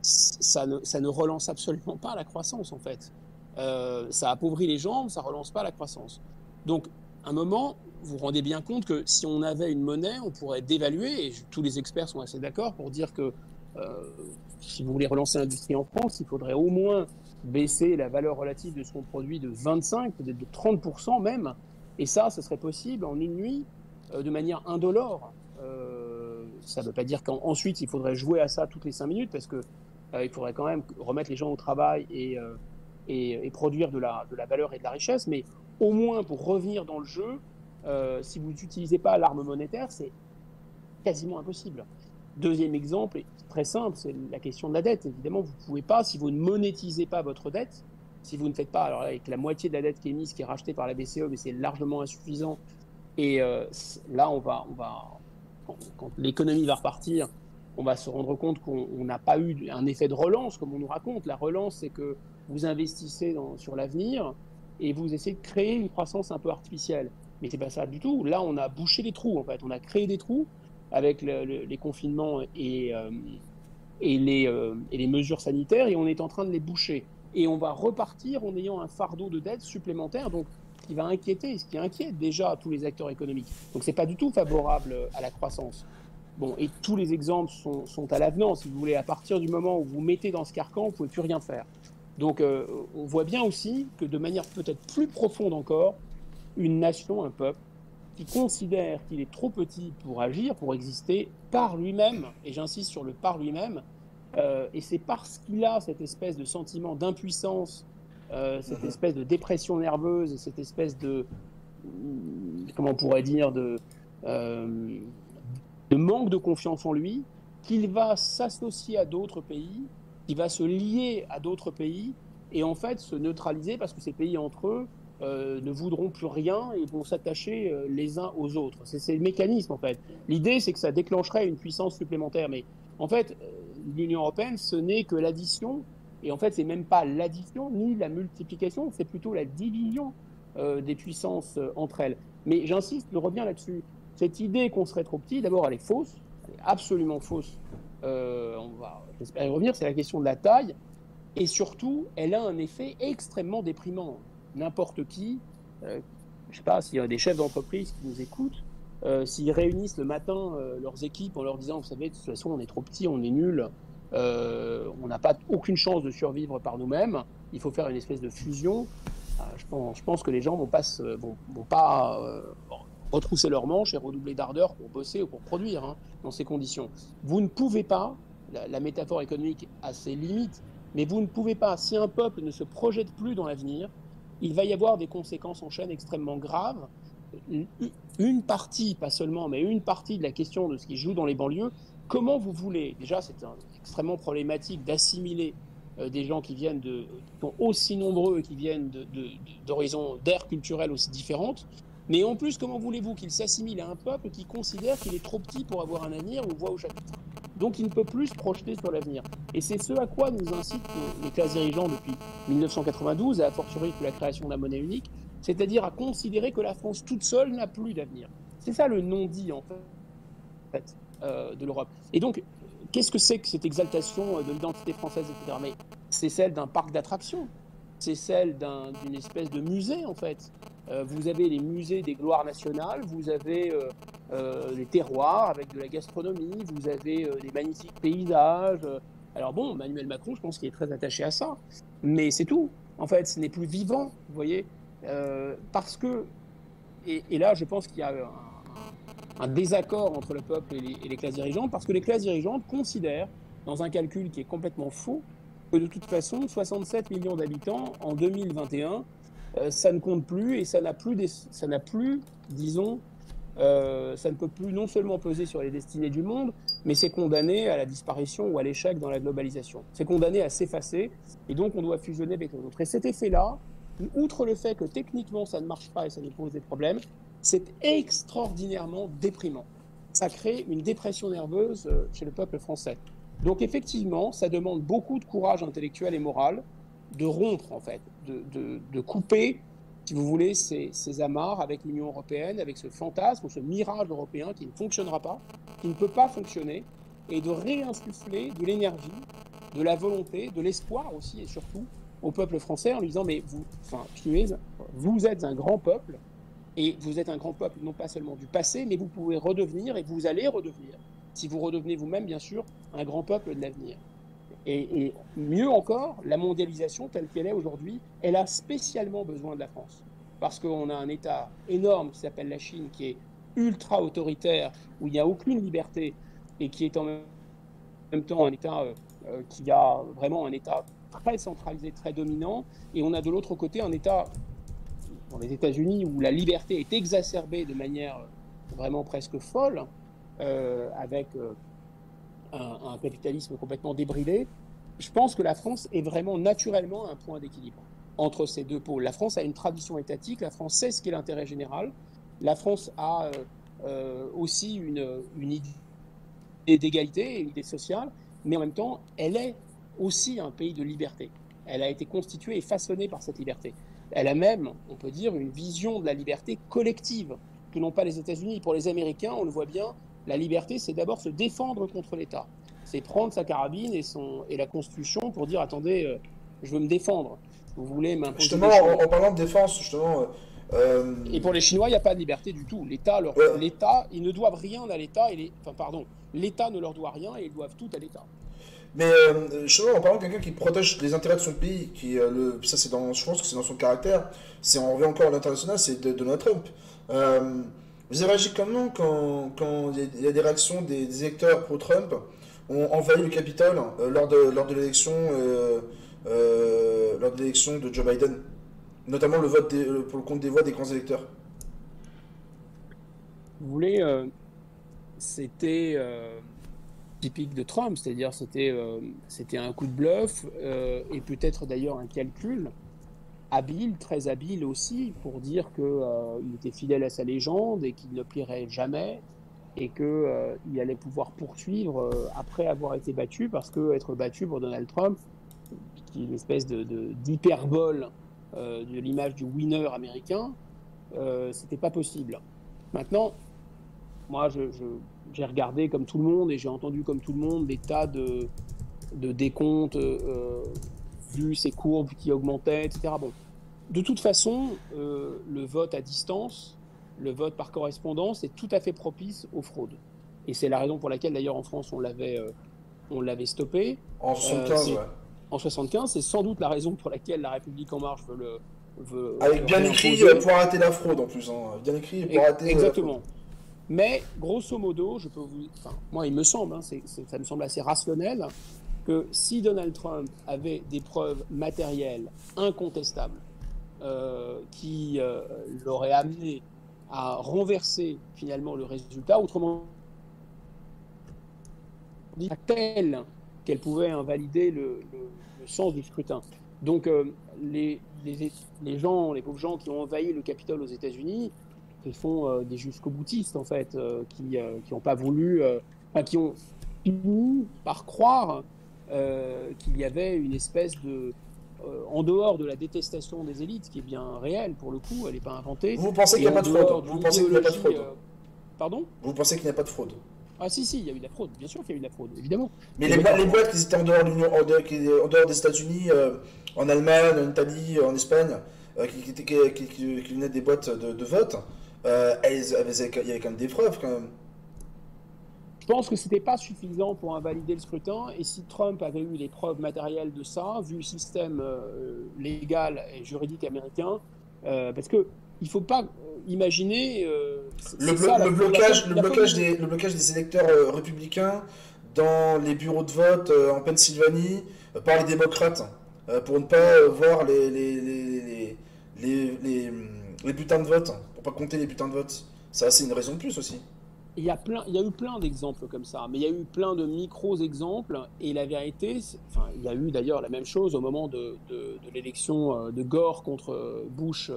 ça ne relance absolument pas la croissance, en fait. Ça appauvrit les gens, ça ne relance pas la croissance. Donc, à un moment, vous vous rendez bien compte que si on avait une monnaie, on pourrait dévaluer, et tous les experts sont assez d'accord pour dire que si vous voulez relancer l'industrie en France, il faudrait au moins baisser la valeur relative de ce qu'on produit de 25, peut-être de 30% même, et ça, ce serait possible en une nuit, de manière indolore. Ça ne veut pas dire qu'ensuite il faudrait jouer à ça toutes les 5 minutes, parce qu'il faudrait quand même remettre les gens au travail et produire de la valeur et de la richesse, mais au moins pour revenir dans le jeu, si vous n'utilisez pas l'arme monétaire, c'est quasiment impossible. Deuxième exemple, très simple, c'est la question de la dette. Évidemment, vous ne pouvez pas, si vous ne monétisez pas votre dette, si vous ne faites pas, alors avec la moitié de la dette qui est émise, qui est rachetée par la BCE, mais c'est largement insuffisant, et là, quand l'économie va repartir, on va se rendre compte qu'on n'a pas eu un effet de relance, comme on nous raconte. La relance, c'est que vous investissez sur l'avenir et vous essayez de créer une croissance un peu artificielle. Mais ce n'est pas ça du tout. Là, on a bouché les trous, en fait. On a créé des trous avec les confinements et les mesures sanitaires, et on est en train de les boucher. Et on va repartir en ayant un fardeau de dette supplémentaire, donc ce qui inquiète déjà tous les acteurs économiques. Donc ce n'est pas du tout favorable à la croissance. Bon, et tous les exemples sont à l'avenant. Si vous voulez, à partir du moment où vous mettez dans ce carcan, vous ne pouvez plus rien faire. Donc on voit bien aussi que de manière peut-être plus profonde encore, une nation, un peuple, qui considère qu'il est trop petit pour agir, pour exister par lui-même, et j'insiste sur le par lui-même, et c'est parce qu'il a cette espèce de sentiment d'impuissance, cette espèce de dépression nerveuse, et cette espèce de, comment on pourrait dire, de manque de confiance en lui, qu'il va s'associer à d'autres pays, qu'il va se lier à d'autres pays, et en fait se neutraliser parce que ces pays entre eux ne voudront plus rien et vont s'attacher les uns aux autres. C'est le mécanisme, en fait. L'idée, c'est que ça déclencherait une puissance supplémentaire, mais en fait, l'Union européenne, ce n'est que l'addition, et en fait, c'est même pas l'addition ni la multiplication, c'est plutôt la division des puissances entre elles. Mais j'insiste, je reviens là-dessus. Cette idée qu'on serait trop petit, d'abord, elle est fausse, elle est absolument fausse. J'espère y revenir, c'est la question de la taille, et surtout, elle a un effet extrêmement déprimant. N'importe qui, je ne sais pas s'il y a des chefs d'entreprise qui nous écoutent, s'ils réunissent le matin leurs équipes en leur disant, vous savez, de toute façon, on est trop petit, on est nul, on n'a pas aucune chance de survivre par nous-mêmes, il faut faire une espèce de fusion. Je pense que les gens vont pas retrousser leurs manches et redoubler d'ardeur pour bosser ou pour produire dans ces conditions. Vous ne pouvez pas, la métaphore économique a ses limites, mais vous ne pouvez pas, si un peuple ne se projette plus dans l'avenir, il va y avoir des conséquences en chaîne extrêmement graves. Une partie, pas seulement, mais une partie de la question de ce qui se joue dans les banlieues, comment vous voulez, déjà c'est extrêmement problématique d'assimiler des gens qui sont aussi nombreux et qui viennent d'horizons, d'aires culturelles aussi différentes. Mais en plus, comment voulez-vous qu'il s'assimile à un peuple qui considère qu'il est trop petit pour avoir un avenir ou voit au chapitre? Donc il ne peut plus se projeter sur l'avenir. Et c'est ce à quoi nous incitent les classes dirigeantes depuis 1992, et a fortiori depuis la création de la monnaie unique, c'est-à-dire à considérer que la France toute seule n'a plus d'avenir. C'est ça le non-dit, en fait, de l'Europe. Et donc, qu'est-ce que c'est que cette exaltation de l'identité française, etc. Mais c'est celle d'un parc d'attractions. C'est celle d'une espèce de musée, en fait. Vous avez les musées des gloires nationales, vous avez les terroirs avec de la gastronomie, vous avez des magnifiques paysages. Alors bon, Emmanuel Macron, je pense qu'il est très attaché à ça, mais c'est tout. En fait, ce n'est plus vivant, vous voyez, parce que, et là, je pense qu'il y a un désaccord entre le peuple et les classes dirigeantes, parce que les classes dirigeantes considèrent, dans un calcul qui est complètement faux, que de toute façon, 67 millions d'habitants en 2021, ça ne compte plus et ça n'a plus, disons, ça ne peut plus non seulement peser sur les destinées du monde, mais c'est condamné à la disparition ou à l'échec dans la globalisation. C'est condamné à s'effacer et donc on doit fusionner avec les autres. Et cet effet-là, outre le fait que techniquement ça ne marche pas et ça nous pose des problèmes, c'est extraordinairement déprimant. Ça crée une dépression nerveuse chez le peuple français. Donc effectivement, ça demande beaucoup de courage intellectuel et moral de rompre, en fait, de couper, si vous voulez, ces amarres avec l'Union européenne, avec ce fantasme, ce mirage européen qui ne fonctionnera pas, qui ne peut pas fonctionner, et de réinsuffler de l'énergie, de la volonté, de l'espoir aussi, et surtout, au peuple français en lui disant, mais vous êtes un grand peuple, et vous êtes un grand peuple non pas seulement du passé, mais vous pouvez redevenir, et vous allez redevenir, si vous redevenez vous-même, bien sûr, un grand peuple de l'avenir. Et mieux encore, la mondialisation telle qu'elle est aujourd'hui, elle a spécialement besoin de la France. Parce qu'on a un État énorme qui s'appelle la Chine, qui est ultra autoritaire, où il n'y a aucune liberté, et qui est en même temps un État qui a vraiment un État très centralisé, très dominant. Et on a de l'autre côté un État, dans les États-Unis, où la liberté est exacerbée de manière vraiment presque folle, avec un capitalisme complètement débridé. Je pense que la France est vraiment naturellement un point d'équilibre entre ces deux pôles. La France a une tradition étatique, la France sait ce qu'est l'intérêt général, la France a aussi une idée d'égalité, une idée sociale, mais en même temps, elle est aussi un pays de liberté. Elle a été constituée et façonnée par cette liberté. Elle a même, on peut dire, une vision de la liberté collective que n'ont pas les États-Unis. Pour les Américains, on le voit bien, la liberté, c'est d'abord se défendre contre l'État. C'est prendre sa carabine et la Constitution pour dire, attendez, je veux me défendre. Vous voulez m'imposer... Justement, en parlant de défense, justement... Et pour les Chinois, il n'y a pas de liberté du tout. L'État, ils ne doivent rien à l'État. L'État ne leur doit rien et ils doivent tout à l'État. Mais justement, en parlant de quelqu'un qui protège les intérêts de son pays, ça c'est je pense que c'est dans son caractère, on revient encore à l'international, c'est de Donald Trump. Vous avez réagi comment quand il y a des réactions des électeurs pro-Trump ont envahi le Capitole lors de l'élection de Joe Biden, notamment le vote pour le compte des voix des grands électeurs? Vous voulez, c'était typique de Trump, c'est-à-dire c'était un coup de bluff et peut-être d'ailleurs un calcul habile, très habile aussi, pour dire qu'il était fidèle à sa légende et qu'il ne plierait jamais et qu'il allait pouvoir poursuivre après avoir été battu, parce que être battu pour Donald Trump, qui est une espèce d'hyperbole de l'image du winner américain, c'était pas possible. Maintenant, moi, j'ai regardé comme tout le monde et j'ai entendu comme tout le monde des tas de décomptes, vu ces courbes qui augmentaient, etc. Bon, de toute façon, le vote à distance, le vote par correspondance est tout à fait propice aux fraudes. Et c'est la raison pour laquelle, d'ailleurs, en France, on l'avait stoppé. En 75, ouais. En 75, c'est sans doute la raison pour laquelle La République En Marche veut avec bien écrit pour arrêter la fraude en plus. Hein. Bien écrit pour arrêter. Exactement. Mais grosso modo, moi il me semble, ça me semble assez rationnel, que si Donald Trump avait des preuves matérielles incontestables qui l'auraient amené à renverser finalement le résultat, autrement dit, telle qu'elle pouvait invalider le sens du scrutin. Donc les pauvres gens qui ont envahi le Capitole aux États-Unis, qui font des jusqu'au-boutistes, en fait, qui n'ont pas voulu, qui ont fini par croire qu'il y avait une espèce de... en dehors de la détestation des élites, qui est bien réelle pour le coup, elle n'est pas inventée. Vous pensez qu'il n'y a pas de fraude? Vous pensez qu'il n'y a pas de fraude? Pardon? Vous pensez qu'il n'y a pas de fraude? Ah si, il y a eu de la fraude, bien sûr qu'il y a eu de la fraude, évidemment. Mais les boîtes qui étaient en dehors, en dehors des États-Unis, en Allemagne, en Italie, en Espagne, qui venaient des boîtes de vote, il y avait quand même des preuves quand même. Je pense que ce n'était pas suffisant pour invalider le scrutin, et si Trump avait eu les preuves matérielles de ça, vu le système légal et juridique américain, parce que il ne faut pas imaginer... le blocage des électeurs républicains dans les bureaux de vote en Pennsylvanie par les démocrates pour ne pas voir les bulletins de vote, pour ne pas compter les bulletins de vote. Ça, c'est une raison de plus aussi. Il y a eu plein d'exemples comme ça, mais il y a eu plein de micros-exemples, et la vérité, il y a eu d'ailleurs la même chose au moment de l'élection de Gore contre Bush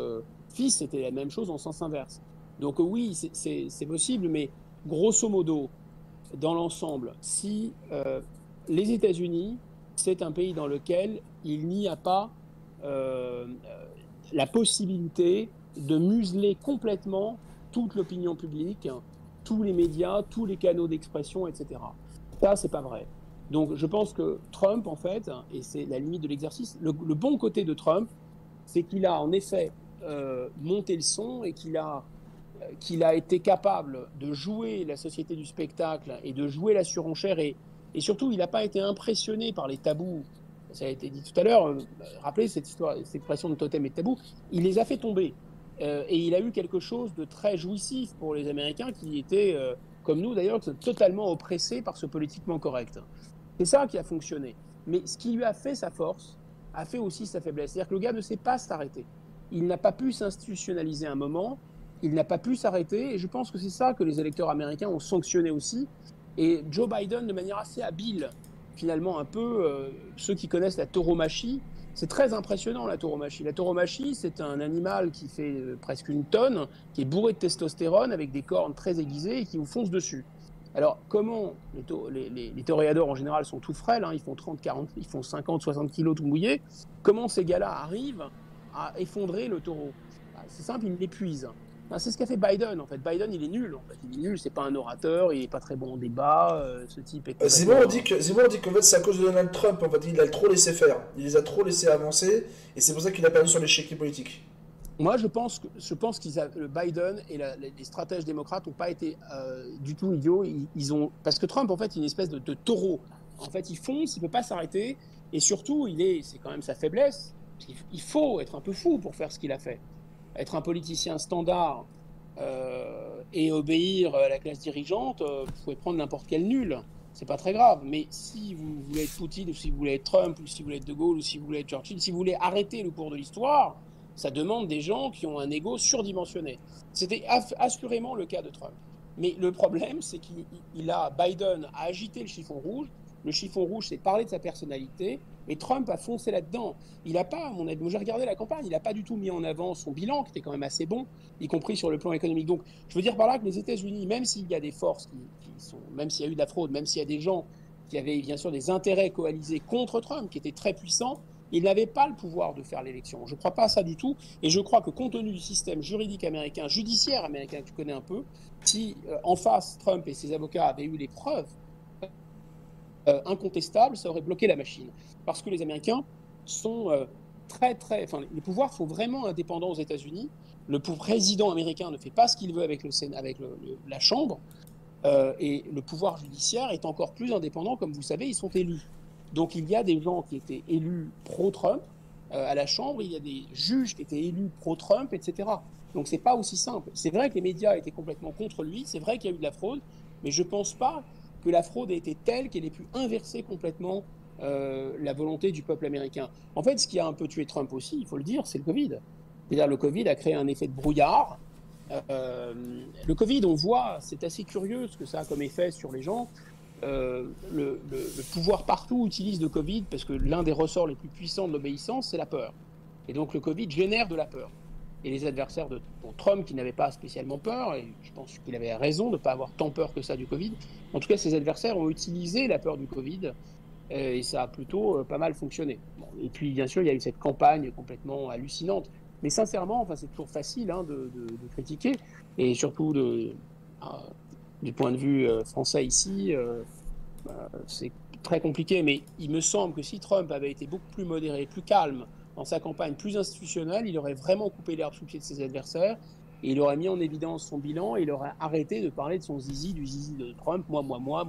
fils, c'était la même chose en sens inverse. Donc oui, c'est possible, mais grosso modo, dans l'ensemble, si les États-Unis, c'est un pays dans lequel il n'y a pas la possibilité de museler complètement toute l'opinion publique, tous les médias, tous les canaux d'expression, etc. Ça, c'est pas vrai. Donc, je pense que Trump, en fait, et c'est la limite de l'exercice, le bon côté de Trump, c'est qu'il a en effet monté le son et qu'il a été capable de jouer la société du spectacle et de jouer la surenchère, et surtout, il n'a pas été impressionné par les tabous. Ça a été dit tout à l'heure, rappelez cette expression de totem et de tabou, il les a fait tomber. Et il a eu quelque chose de très jouissif pour les Américains qui étaient, comme nous d'ailleurs, totalement oppressés par ce politiquement correct. C'est ça qui a fonctionné. Mais ce qui lui a fait sa force, a fait aussi sa faiblesse. C'est-à-dire que le gars ne sait pas s'arrêter. Il n'a pas pu s'institutionnaliser un moment, il n'a pas pu s'arrêter, et je pense que c'est ça que les électeurs américains ont sanctionné aussi. Et Joe Biden, de manière assez habile, finalement un peu, ceux qui connaissent la tauromachie, c'est très impressionnant, la tauromachie. La tauromachie, c'est un animal qui fait presque une tonne, qui est bourré de testostérone, avec des cornes très aiguisées et qui vous fonce dessus. Alors, comment les toréadors, en général, sont tout frêles, hein, ils font 30, 40, ils font 50, 60 kilos tout mouillés. Comment ces gars-là arrivent à effondrer le taureau? C'est simple, ils l'épuisent. C'est ce qu'a fait Biden, en fait. Biden, il est nul, en fait. Il est nul, c'est pas un orateur, il est pas très bon en débat, ce type est... Zemmour dit que en fait, c'est à cause de Donald Trump, en fait. Il a trop laissé faire. Il les a trop laissé avancer, et c'est pour ça qu'il a perdu sur l'échiquier politique. Moi, je pense que le Biden et les stratèges démocrates n'ont pas été du tout idiots. Parce que Trump, en fait, il est une espèce de taureau. En fait, il fonce, il ne peut pas s'arrêter, et surtout, c'est quand même sa faiblesse. Il faut être un peu fou pour faire ce qu'il a fait. Être un politicien standard et obéir à la classe dirigeante, vous pouvez prendre n'importe quel nul, c'est pas très grave. Mais si vous voulez être Poutine, ou si vous voulez être Trump, ou si vous voulez être De Gaulle, ou si vous voulez être Churchill, si vous voulez arrêter le cours de l'histoire, ça demande des gens qui ont un ego surdimensionné. C'était assurément le cas de Trump. Mais le problème, c'est Biden a agité le chiffon rouge. Le chiffon rouge, c'est parler de sa personnalité, mais Trump a foncé là-dedans. Il n'a pas, j'ai regardé la campagne, il n'a pas du tout mis en avant son bilan, qui était quand même assez bon, y compris sur le plan économique. Donc, je veux dire par là que les États-Unis, même s'il y a des forces même s'il y a eu de la fraude, même s'il y a des gens qui avaient bien sûr des intérêts coalisés contre Trump, qui étaient très puissants, ils n'avaient pas le pouvoir de faire l'élection. Je ne crois pas à ça du tout, et je crois que compte tenu du système juridique américain, judiciaire américain que tu connais un peu, si en face, Trump et ses avocats avaient eu les preuves incontestable, ça aurait bloqué la machine. Parce que les Américains sont les pouvoirs sont vraiment indépendants aux États-Unis. Le président américain ne fait pas ce qu'il veut avec la Chambre, et le pouvoir judiciaire est encore plus indépendant. Comme vous savez, ils sont élus. Donc il y a des gens qui étaient élus pro-Trump à la Chambre, il y a des juges qui étaient élus pro-Trump, etc. Donc c'est pas aussi simple. C'est vrai que les médias étaient complètement contre lui, c'est vrai qu'il y a eu de la fraude, mais je pense pas que la fraude ait été telle qu'elle ait pu inverser complètement la volonté du peuple américain. En fait, ce qui a un peu tué Trump aussi, il faut le dire, c'est le Covid. C'est-à-dire le Covid a créé un effet de brouillard. Le Covid, on voit, c'est assez curieux ce que ça a comme effet sur les gens. Le pouvoir partout utilise le Covid parce que l'un des ressorts les plus puissants de l'obéissance, c'est la peur. Et donc le Covid génère de la peur. et les adversaires de Trump qui n'avaient pas spécialement peur, et je pense qu'il avait raison de ne pas avoir tant peur que ça du Covid. En tout cas, ces adversaires ont utilisé la peur du Covid et ça a plutôt pas mal fonctionné. Bon, et puis, bien sûr, il y a eu cette campagne complètement hallucinante. Mais sincèrement, enfin, c'est toujours facile de critiquer, et surtout du point de vue français ici, c'est très compliqué. Mais il me semble que si Trump avait été beaucoup plus modéré, plus calme, dans sa campagne plus institutionnelle, il aurait vraiment coupé l'herbe sous le pied de ses adversaires et il aurait mis en évidence son bilan et il aurait arrêté de parler de son zizi, du zizi de Trump, moi. Enfin,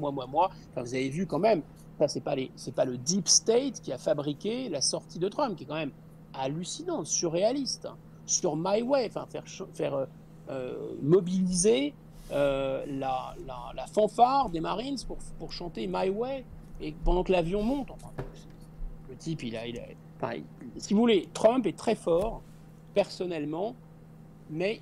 vous avez vu quand même, ça c'est pas le deep state qui a fabriqué la sortie de Trump, qui est quand même hallucinante, surréaliste, sur My Way, enfin faire mobiliser la fanfare des Marines pour chanter My Way et pendant que l'avion monte. Enfin, le type, si vous voulez, Trump est très fort, personnellement, mais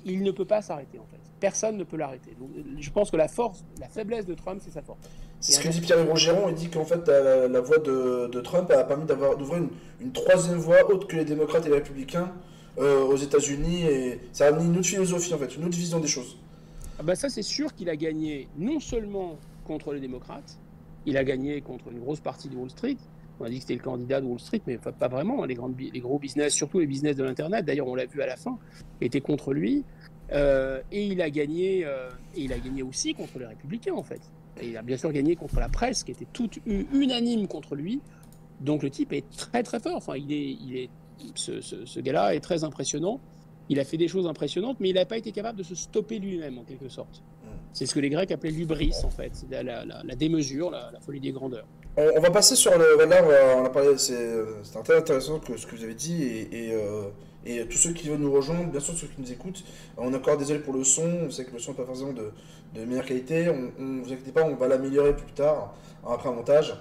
il ne peut pas s'arrêter, en fait. Personne ne peut l'arrêter. Donc, je pense que la faiblesse de Trump, c'est sa force. C'est ce que dit Pierre Géron. Il dit qu'en fait, la voix de Trump a permis d'ouvrir une troisième voie autre que les démocrates et les républicains aux États-Unis. Et ça a amené une autre philosophie, en fait, une autre vision des choses. Ah bah ça, c'est sûr qu'il a gagné non seulement contre les démocrates, il a gagné contre une grosse partie de Wall Street. On a dit que c'était le candidat de Wall Street, mais pas vraiment. Les gros business, surtout les business de l'Internet, d'ailleurs on l'a vu à la fin, étaient contre lui. Et il a gagné aussi contre les républicains, en fait. Et il a bien sûr gagné contre la presse, qui était toute unanime contre lui. Donc le type est très très fort. Enfin, ce gars-là est très impressionnant. Il a fait des choses impressionnantes, mais il n'a pas été capable de se stopper lui-même, en quelque sorte. C'est ce que les Grecs appelaient l'hubris, en fait. C'est la démesure, la folie des grandeurs. On va passer sur le. Là, on a parlé. C'est très intéressant ce que vous avez dit. Et tous ceux qui veulent nous rejoindre, bien sûr ceux qui nous écoutent, on est encore désolé pour le son. On sait que le son n'est pas forcément de meilleure qualité. Vous inquiétez pas, on va l'améliorer plus tard, après un montage.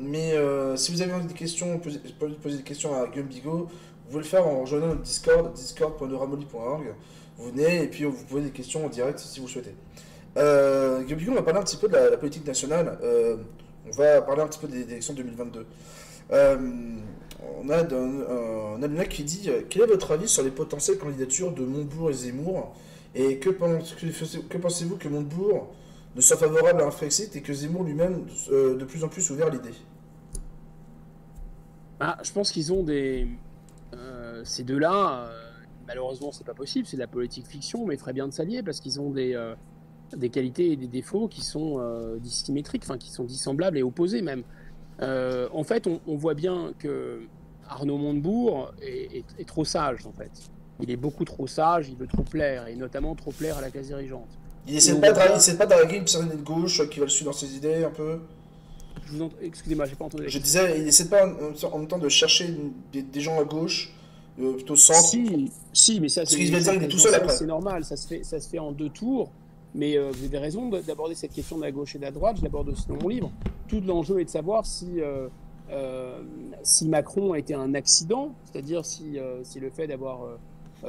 Mais si vous avez des questions, poser des questions à Guillaume Bigot, vous pouvez le faire en rejoignant notre Discord, discord.neuramoli.org. Vous venez et puis vous posez des questions en direct si vous le souhaitez. Guillaume Bigot, on va parler un petit peu de la politique nationale. On va parler un petit peu des élections 2022. On a un mec qui dit quel est votre avis sur les potentielles candidatures de Montebourg et Zemmour et que pensez-vous que Montebourg ne soit favorable à un Frexit et que Zemmour lui-même de plus en plus ouvert à l'idée? Je pense qu'ils ont ces deux-là, malheureusement c'est pas possible, c'est de la politique fiction, mais il ferait bien de s'allier parce qu'ils ont des qualités et des défauts qui sont dissymétriques, enfin qui sont dissemblables et opposés même. En fait, on voit bien que Arnaud Montebourg est trop sage, en fait. Il est beaucoup trop sage, il veut trop plaire, et notamment trop plaire à la classe dirigeante. Il essaie pas de draguer une personne de gauche qui va le suivre dans ses idées, un peu. Excusez-moi, j'ai pas entendu. Je disais, il essaie pas en même temps de chercher des gens à gauche, plutôt centre. Si, mais ça, parce qu'il va dire qu'il est tout seul après. C'est normal, ça se fait en 2 tours. Mais vous avez raison d'aborder cette question de la gauche et de la droite. Je l'aborde aussi dans mon livre. Tout l'enjeu est de savoir si Macron a été un accident, c'est-à-dire si le fait d'avoir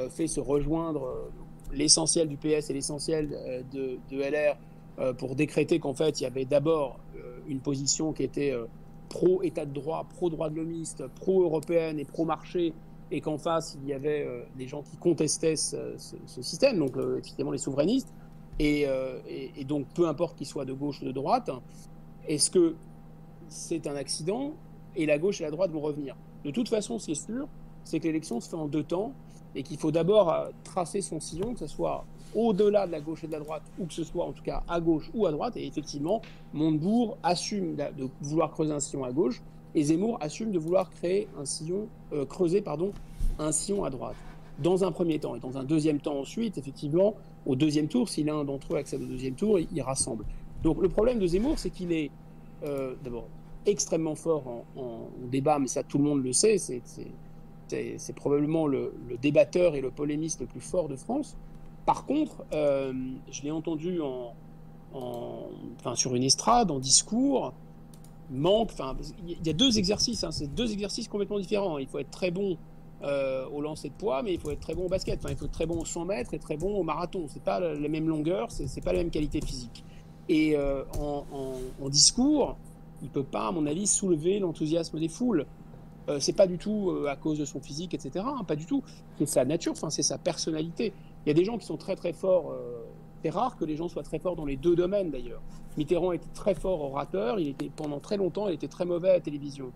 fait se rejoindre l'essentiel du PS et l'essentiel de LR pour décréter qu'en fait il y avait d'abord une position qui était pro-état de droit, pro-droit de l'homiste, pro-européenne et pro-marché, et qu'en face il y avait des gens qui contestaient ce système, donc effectivement les souverainistes. Et donc, peu importe qu'il soit de gauche ou de droite, est-ce que c'est un accident et la gauche et la droite vont revenir? De toute façon, ce qui est sûr, c'est que l'élection se fait en 2 temps et qu'il faut d'abord tracer son sillon, que ce soit au-delà de la gauche et de la droite, ou que ce soit en tout cas à gauche ou à droite. Et effectivement, Montebourg assume de vouloir creuser un sillon à gauche et Zemmour assume de vouloir creuser un sillon à droite. Dans un premier temps. Et dans un deuxième temps ensuite, effectivement, au 2e tour, si l'un d'entre eux accède au 2e tour, il rassemble. Donc le problème de Zemmour, c'est qu'il est d'abord extrêmement fort en débat, mais ça tout le monde le sait, c'est probablement le débatteur et le polémiste le plus fort de France. Par contre, je l'ai entendu sur une estrade, en discours, il y a 2 exercices, c'est 2 exercices complètement différents. Il faut être très bon au lancer de poids, mais il faut être très bon au basket. Il faut être très bon au 100 mètres et très bon au marathon. C'est pas la même longueur, c'est pas la même qualité physique. Et en discours, il peut pas, à mon avis, soulever l'enthousiasme des foules. c'est pas du tout à cause de son physique, etc. Hein, pas du tout. C'est sa nature, c'est sa personnalité. Il y a des gens qui sont très très forts. C'est rare que les gens soient très forts dans les deux domaines d'ailleurs. Mitterrand était très fort orateur, pendant très longtemps, il était très mauvais à la télévision.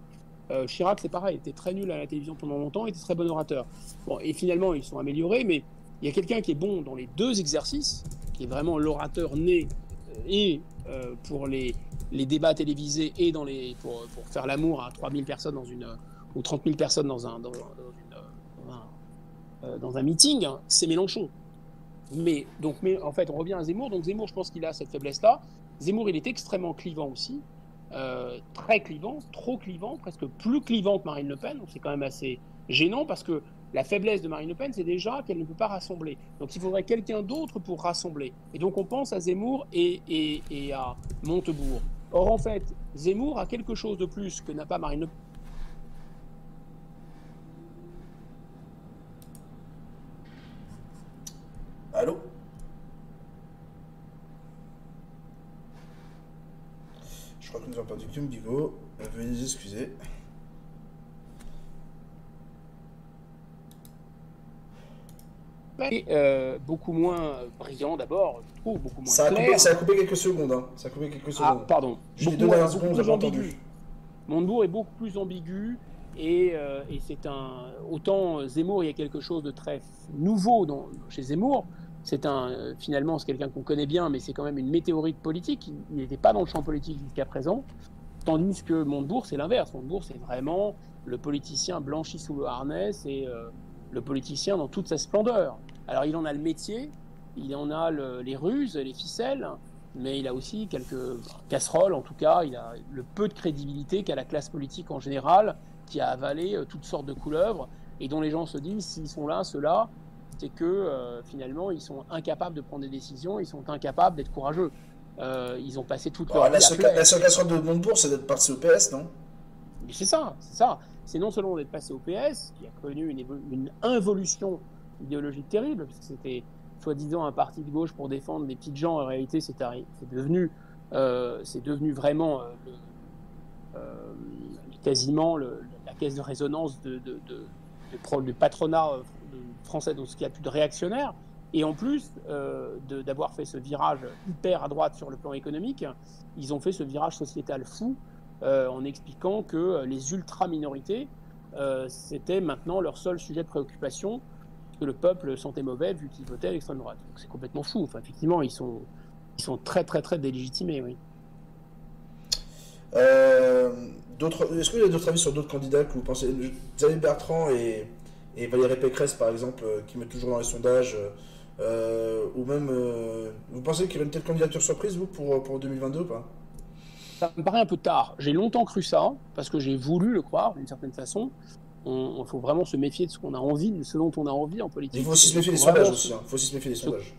Chirac, c'est pareil, il était très nul à la télévision pendant longtemps, il était très bon orateur. Bon, et finalement, ils sont améliorés, mais il y a quelqu'un qui est bon dans les deux exercices, qui est vraiment l'orateur né et pour les débats télévisés et pour faire l'amour à 3000 personnes ou 30 000 personnes dans un meeting, hein, c'est Mélenchon. Mais en fait, on revient à Zemmour. Donc Zemmour, je pense qu'il a cette faiblesse-là. Zemmour, il est extrêmement clivant aussi. Très clivant, trop clivant, presque plus clivant que Marine Le Pen. Donc c'est quand même assez gênant parce que la faiblesse de Marine Le Pen, c'est déjà qu'elle ne peut pas rassembler. Donc il faudrait quelqu'un d'autre pour rassembler. Et donc on pense à Zemmour et à Montebourg. Or en fait, Zemmour a quelque chose de plus que n'a pas Marine Le Pen. Allô? Je crois que nous avons perdu Guillaume Bigot. Veuillez nous excuser. Beaucoup moins brillant d'abord, je trouve, beaucoup moins clair. Ça a coupé quelques secondes. Hein. Ça a coupé quelques secondes. Ah, pardon. J'ai donné un seconde, j'avais entendu. Montebourg est beaucoup plus ambigu et c'est autant Zemmour, il y a quelque chose de très nouveau chez Zemmour. Finalement, c'est quelqu'un qu'on connaît bien, mais c'est quand même une météorite politique. Il n'était pas dans le champ politique jusqu'à présent. Tandis que Montebourg, c'est l'inverse. Montebourg, c'est vraiment le politicien blanchi sous le harnais, c'est le politicien dans toute sa splendeur. Alors, il en a le métier, il en a les ruses, les ficelles, mais il a aussi quelques casseroles, en tout cas. Il a le peu de crédibilité qu'a la classe politique en général, qui a avalé toutes sortes de couleuvres, et dont les gens se disent, s'ils sont là, ceux-là, c'est que finalement, ils sont incapables de prendre des décisions, ils sont incapables d'être courageux. Ils ont passé toute leur vie la seule casserole de Montebourg, c'est d'être parti au PS, non? Mais c'est ça. C'est non seulement d'être passé au PS, qui a connu une involution idéologique terrible, parce que c'était soi-disant un parti de gauche pour défendre des petites gens. En réalité, c'est devenu vraiment quasiment la caisse de résonance du patronat français, donc ce qu'il y a plus de réactionnaires. Et en plus d'avoir fait ce virage hyper à droite sur le plan économique, ils ont fait ce virage sociétal fou en expliquant que les ultra-minorités, c'était maintenant leur seul sujet de préoccupation, que le peuple sentait mauvais vu qu'il votait à l'extrême droite. Donc c'est complètement fou. Enfin, effectivement, ils sont très, très, très délégitimés, oui. Est-ce que vous avez d'autres avis sur d'autres candidats que vous pensez? Xavier Bertrand et Valérie Pécresse, par exemple, qui mettent toujours dans les sondages, ou même... vous pensez qu'il y aurait une telle candidature surprise, vous, pour 2022 ou pas? Ça me paraît un peu tard. J'ai longtemps cru ça, parce que j'ai voulu le croire, d'une certaine façon. Il faut vraiment se méfier de ce qu'on a envie, de ce dont on a envie en politique. Il faut aussi se méfier des sondages aussi. Il faut aussi se méfier des sondages.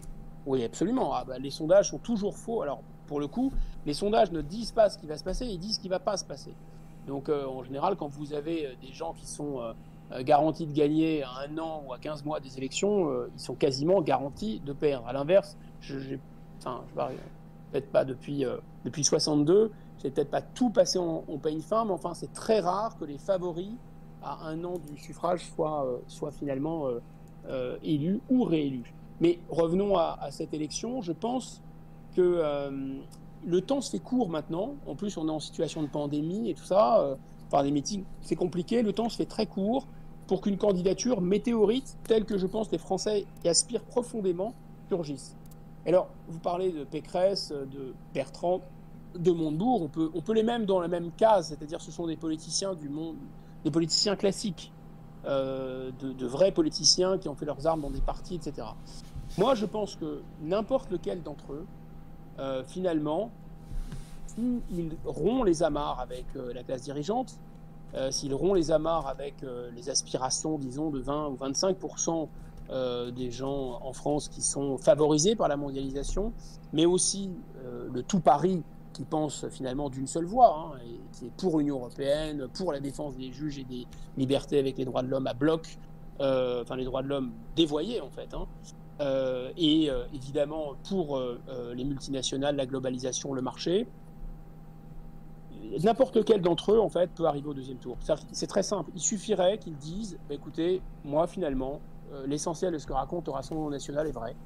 Oui, absolument. Les sondages sont toujours faux. Alors, pour le coup, les sondages ne disent pas ce qui va se passer, ils disent ce qui ne va pas se passer. Donc, en général, quand vous avez des gens qui sont garantis de gagner à 1 an ou à 15 mois des élections, ils sont quasiment garantis de perdre. À l'inverse, peut-être pas depuis 62, j'ai peut-être pas tout passé en peigne fin, mais enfin, c'est très rare que les favoris à 1 an du suffrage soient finalement élus ou réélus. Mais revenons à cette élection. Je pense que le temps se fait court maintenant. En plus, on est en situation de pandémie et tout ça. Par des meetings, c'est compliqué. Le temps se fait très court pour qu'une candidature météorite, telle que je pense les Français y aspirent profondément, surgisse. Alors, vous parlez de Pécresse, de Bertrand, de Montebourg. On peut les mettre dans la même case, c'est-à-dire ce sont des politiciens du monde, des politiciens classiques, de vrais politiciens qui ont fait leurs armes dans des partis, etc. Moi, je pense que n'importe lequel d'entre eux, finalement, s'ils rompt les amarres avec la classe dirigeante, s'ils rompt les amarres avec les aspirations, disons, de 20 ou 25% des gens en France qui sont favorisés par la mondialisation, mais aussi le tout Paris qui pense finalement d'une seule voix, et qui est pour l'Union européenne, pour la défense des juges et des libertés avec les droits de l'homme à bloc, les droits de l'homme dévoyés en fait, et évidemment pour les multinationales, la globalisation, le marché. n'importe lequel d'entre eux, en fait, peut arriver au deuxième tour. C'est très simple. Il suffirait qu'ils disent, écoutez, moi, finalement, l'essentiel de ce que raconte le Rassemblement national est vrai.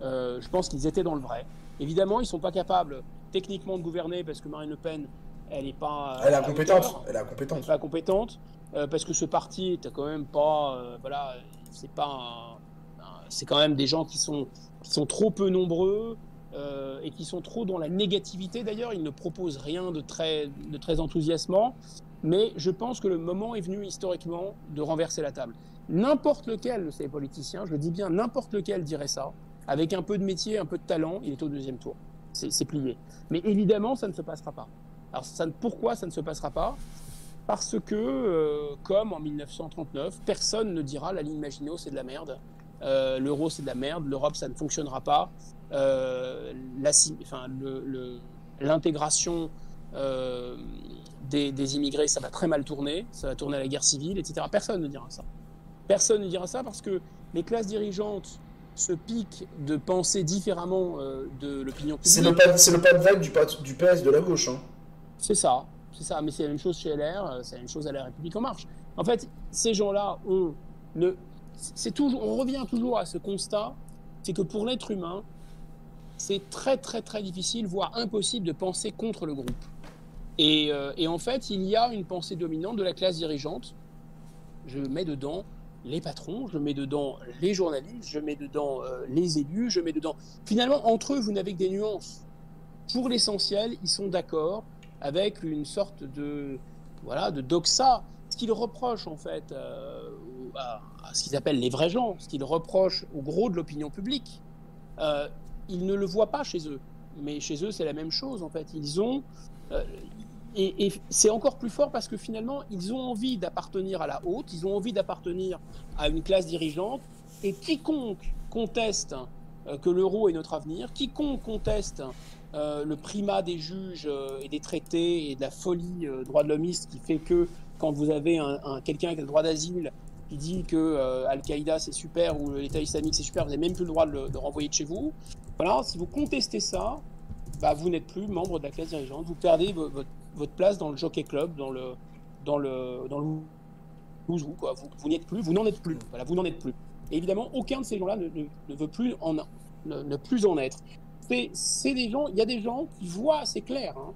Je pense qu'ils étaient dans le vrai. Évidemment, ils ne sont pas capables techniquement de gouverner parce que Marine Le Pen, elle n'est pas... Elle est incompétente. Elle est incompétente. Elle est pas compétente. Parce que ce parti est quand même pas... voilà, c'est pas c'est quand même des gens qui sont trop peu nombreux et qui sont trop dans la négativité. D'ailleurs, ils ne proposent rien de très enthousiasmant. Mais je pense que le moment est venu historiquement de renverser la table. N'importe lequel de ces politiciens, je le dis bien, n'importe lequel dirait ça, avec un peu de métier, un peu de talent, il est au deuxième tour. C'est plié. Mais évidemment, ça ne se passera pas. Alors, pourquoi ça ne se passera pas ? Parce que, comme en 1939, personne ne dira la ligne Maginot, c'est de la merde. L'euro, c'est de la merde. L'Europe, ça ne fonctionnera pas. L'intégration des immigrés, ça va très mal tourner. Ça va tourner à la guerre civile, etc. Personne ne dira ça. Personne ne dira ça parce que les classes dirigeantes se piquent de penser différemment de l'opinion publique. C'est le pas de vague du PS de la gauche. Hein. C'est ça, mais c'est la même chose chez LR, c'est la même chose à la République En Marche. En fait, ces gens-là, on revient toujours à ce constat, c'est que pour l'être humain, c'est très très très difficile, voire impossible de penser contre le groupe. Et en fait, il y a une pensée dominante de la classe dirigeante. Je mets dedans les patrons, je mets dedans les journalistes, je mets dedans les élus, je mets dedans... Finalement, entre eux, vous n'avez que des nuances. Pour l'essentiel, ils sont d'accord avec une sorte de doxa. Ce qu'ils reprochent, en fait, à ce qu'ils appellent les vrais gens, ce qu'ils reprochent au gros de l'opinion publique, ils ne le voient pas chez eux. Mais chez eux, c'est la même chose, en fait. Ils ont... Et c'est encore plus fort parce que finalement, ils ont envie d'appartenir à la haute, ils ont envie d'appartenir à une classe dirigeante, et quiconque conteste que l'euro est notre avenir, quiconque conteste le primat des juges et des traités et de la folie droit de l'hommiste qui fait que quand vous avez quelqu'un qui a le droit d'asile qui dit que Al-Qaïda c'est super ou l'État islamique c'est super, vous n'avez même plus le droit de le renvoyer de chez vous. Voilà, si vous contestez ça, bah, vous n'êtes plus membre de la classe dirigeante, vous perdez votre place dans le jockey club, dans le bouzou, quoi. Vous n'y êtes plus, vous n'en êtes plus. Voilà, vous n'en êtes plus. Et évidemment, aucun de ces gens-là ne veut plus ne plus en être. C'est des gens, il y a des gens qui voient assez clair hein,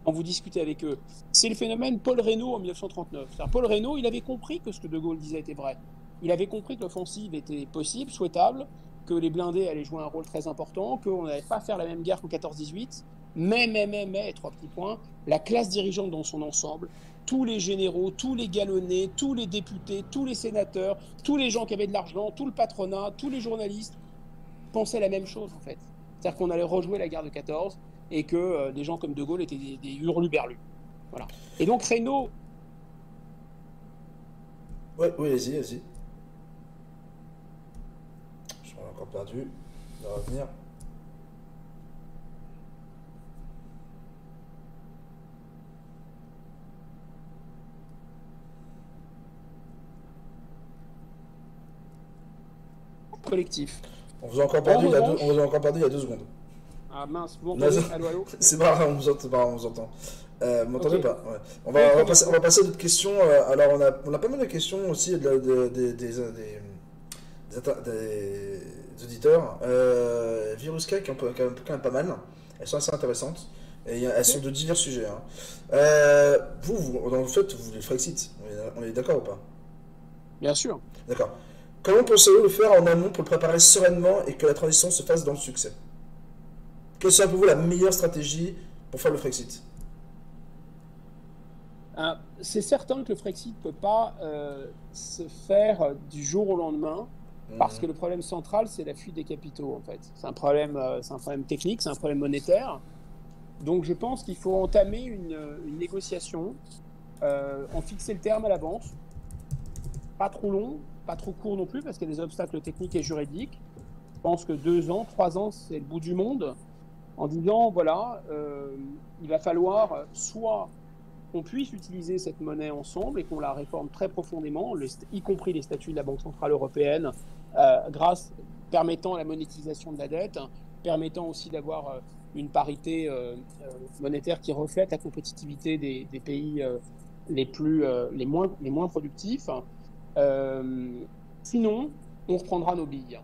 quand vous discutez avec eux. C'est le phénomène Paul Reynaud en 1939. Paul Reynaud, il avait compris que ce que De Gaulle disait était vrai. Il avait compris que l'offensive était possible, souhaitable, que les blindés allaient jouer un rôle très important, qu'on n'allait pas faire la même guerre qu'en 14-18. Mais, 3 petits points, la classe dirigeante dans son ensemble, tous les généraux, tous les galonnés, tous les députés, tous les sénateurs, tous les gens qui avaient de l'argent, tout le patronat, tous les journalistes pensaient la même chose en fait. C'est-à-dire qu'on allait rejouer la guerre de 14 et que des gens comme De Gaulle étaient des hurluberlus. Voilà. Et donc Reynaud... Ouais, oui, vas-y. Je suis encore perdu. On va revenir. collectif. On vous a encore perdu, il y a 2 secondes. Ah mince, vous m'entendez ? Allô ? C'est pas grave, on vous entend. Vous m'entendez okay. Pas ouais. On va passer à d'autres questions. Alors, on a pas mal de questions aussi des auditeurs. Viruska, qui est quand même pas mal. Elles sont assez intéressantes. Et elles sont de divers sujets. Hein. Vous, dans le fait, vous voulez le Frexit. On est d'accord ou pas ? Bien sûr. D'accord. Comment pensez-vous le faire en amont pour le préparer sereinement et que la transition se fasse dans le succès ? Quelle serait pour vous la meilleure stratégie pour faire le Frexit ? C'est certain que le Frexit ne peut pas se faire du jour au lendemain parce que le problème central, c'est la fuite des capitaux en fait. C'est un problème technique, c'est un problème monétaire. Donc je pense qu'il faut entamer une négociation, en fixer le terme à l'avance, pas trop long, pas trop court non plus, parce qu'il y a des obstacles techniques et juridiques. Je pense que 2 ans, 3 ans, c'est le bout du monde, en disant, voilà, il va falloir soit qu'on puisse utiliser cette monnaie ensemble et qu'on la réforme très profondément, y compris les statuts de la Banque Centrale Européenne, permettant la monétisation de la dette, permettant aussi d'avoir une parité monétaire qui reflète la compétitivité des pays les moins productifs. Sinon, on reprendra nos billes.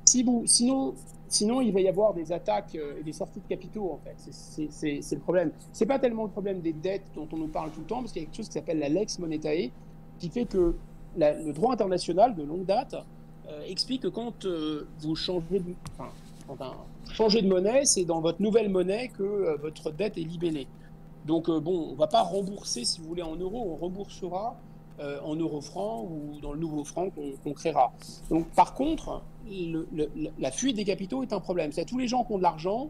Sinon, il va y avoir des attaques et des sorties de capitaux, en fait. C'est le problème. Ce n'est pas tellement le problème des dettes dont on nous parle tout le temps, parce qu'il y a quelque chose qui s'appelle la lex monetae, qui fait que le droit international de longue date explique que quand vous changez de monnaie, c'est dans votre nouvelle monnaie que votre dette est libellée. Donc, on ne va pas rembourser, si vous voulez, en euros, on remboursera en euro-franc ou dans le nouveau franc qu'on créera. Donc, par contre, la fuite des capitaux est un problème. C'est-à-dire tous les gens qui ont de l'argent,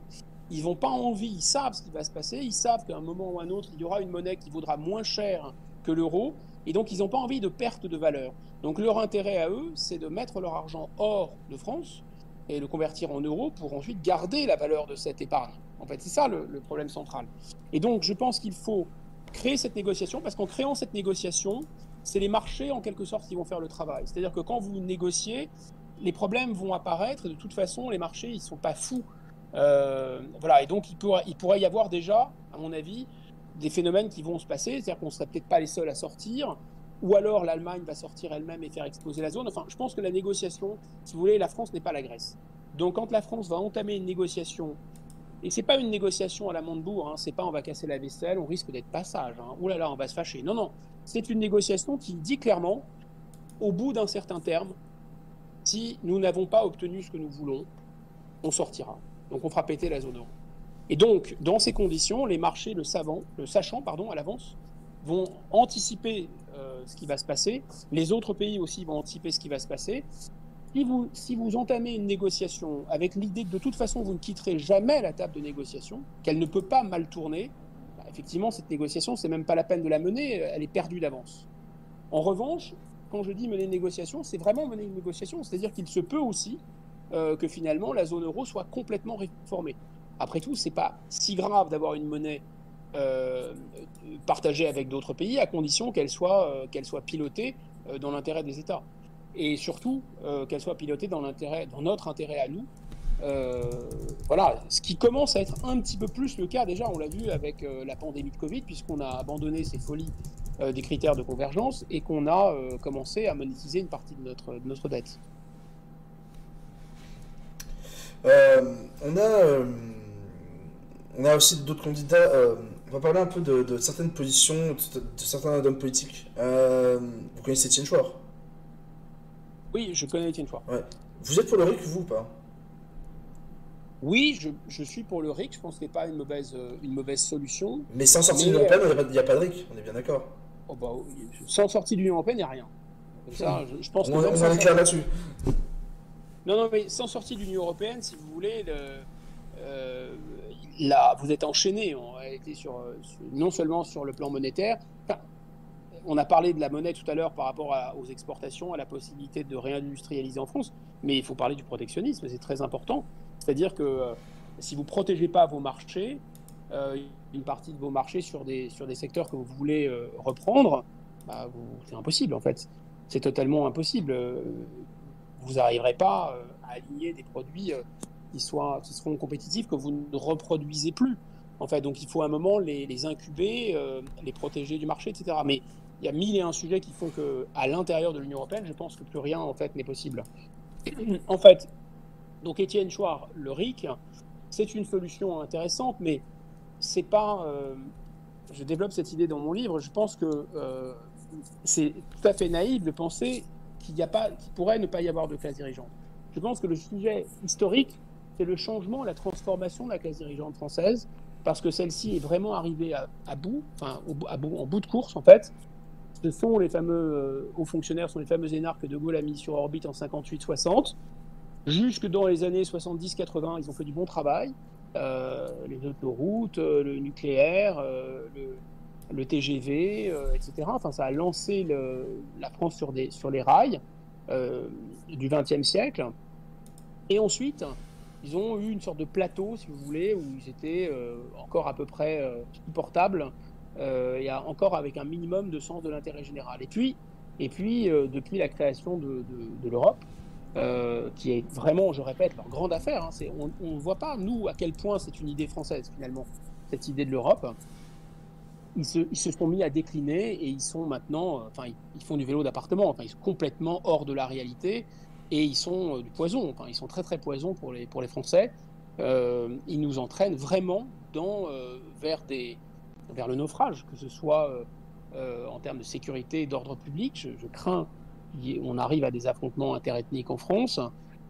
ils n'ont pas envie, ils savent ce qui va se passer, ils savent qu'à un moment ou à un autre, il y aura une monnaie qui vaudra moins cher que l'euro, et donc ils n'ont pas envie de perte de valeur. Donc leur intérêt à eux, c'est de mettre leur argent hors de France et le convertir en euros pour ensuite garder la valeur de cette épargne. En fait, c'est ça le problème central. Et donc, je pense qu'il faut créer cette négociation, parce qu'en créant cette négociation, c'est les marchés, en quelque sorte, qui vont faire le travail. C'est-à-dire que quand vous négociez, les problèmes vont apparaître, et de toute façon, les marchés, ils ne sont pas fous. Voilà, et donc, il pourrait y avoir déjà, à mon avis, des phénomènes qui vont se passer, c'est-à-dire qu'on ne serait peut-être pas les seuls à sortir, ou alors l'Allemagne va sortir elle-même et faire exploser la zone. Enfin, je pense que la négociation, si vous voulez, la France n'est pas la Grèce. Donc, quand la France va entamer une négociation, et c'est pas une négociation à la Montebourg, c'est pas on va casser la vaisselle, on risque d'être pas sage, ouh là là, on va se fâcher. Non, non, c'est une négociation qui dit clairement, au bout d'un certain terme, si nous n'avons pas obtenu ce que nous voulons, on sortira. Donc on fera péter la zone euro. Et donc, dans ces conditions, les marchés, le sachant à l'avance, vont anticiper ce qui va se passer. Les autres pays aussi vont anticiper ce qui va se passer. Si vous entamez une négociation avec l'idée que de toute façon vous ne quitterez jamais la table de négociation, qu'elle ne peut pas mal tourner, effectivement cette négociation, c'est même pas la peine de la mener, elle est perdue d'avance. En revanche, quand je dis mener une négociation, c'est vraiment mener une négociation, c'est-à-dire qu'il se peut aussi que finalement la zone euro soit complètement réformée. Après tout, c'est pas si grave d'avoir une monnaie partagée avec d'autres pays, à condition qu'elle soit pilotée dans l'intérêt des États. Et surtout qu'elle soit pilotée dans notre intérêt à nous. Voilà, ce qui commence à être un petit peu plus le cas déjà, on l'a vu avec la pandémie de Covid, puisqu'on a abandonné ces folies des critères de convergence et qu'on a commencé à monétiser une partie de notre dette. On a aussi d'autres candidats. On va parler un peu de certaines positions, de certains hommes politiques. Vous connaissez Étienne Chouard? Oui, je connais Étienne Chouard. Ouais. Vous êtes pour le RIC, vous, ou pas? Oui, je suis pour le RIC, je pense que ce n'est pas une mauvaise solution. Mais sans sortie de l'Union européenne, il n'y a pas de RIC, on est bien d'accord. Sans sortie de l'Union européenne, il n'y a rien. Comme ça, je pense on en est clair là-dessus. Non, mais sans sortie de l'Union européenne, si vous voulez, vous êtes enchaîné en réalité non seulement sur le plan monétaire. On a parlé de la monnaie tout à l'heure par rapport aux exportations, à la possibilité de réindustrialiser en France, mais il faut parler du protectionnisme, c'est très important. C'est-à-dire que si vous ne protégez pas vos marchés, une partie de vos marchés sur des secteurs que vous voulez reprendre, c'est impossible en fait. C'est totalement impossible. Vous n'arriverez pas à aligner des produits qui seront compétitifs que vous ne reproduisez plus. En fait, donc il faut à un moment les incuber, les protéger du marché, etc. Mais il y a 1001 sujets qui font qu'à l'intérieur de l'Union européenne, je pense que plus rien en fait n'est possible. En fait, donc Étienne Chouard, le RIC, c'est une solution intéressante, mais c'est pas. Je développe cette idée dans mon livre. Je pense que c'est tout à fait naïf de penser qu'il pourrait ne pas y avoir de classe dirigeante. Je pense que le sujet historique, c'est le changement, la transformation de la classe dirigeante française, parce que celle-ci est vraiment arrivée en bout de course en fait. Ce sont les fameux hauts fonctionnaires, sont les fameux énarques que De Gaulle a mis sur orbite en 58-60. Jusque dans les années 70-80, ils ont fait du bon travail. Les autoroutes, le nucléaire, le TGV, etc. Enfin, ça a lancé la France sur les rails du XXe siècle. Et ensuite, ils ont eu une sorte de plateau, si vous voulez, où ils étaient encore à peu près supportables, et encore avec un minimum de sens de l'intérêt général. Et puis depuis la création de l'Europe, qui est vraiment, je répète, leur grande affaire. Hein. On ne voit pas, nous, à quel point c'est une idée française, finalement, cette idée de l'Europe. Ils se sont mis à décliner et ils sont maintenant, ils font du vélo d'appartement, ils sont complètement hors de la réalité et ils sont du poison, ils sont très très poison pour les Français. Ils nous entraînent vraiment vers le naufrage, que ce soit en termes de sécurité et d'ordre public. Je crains qu'on arrive à des affrontements interethniques en France.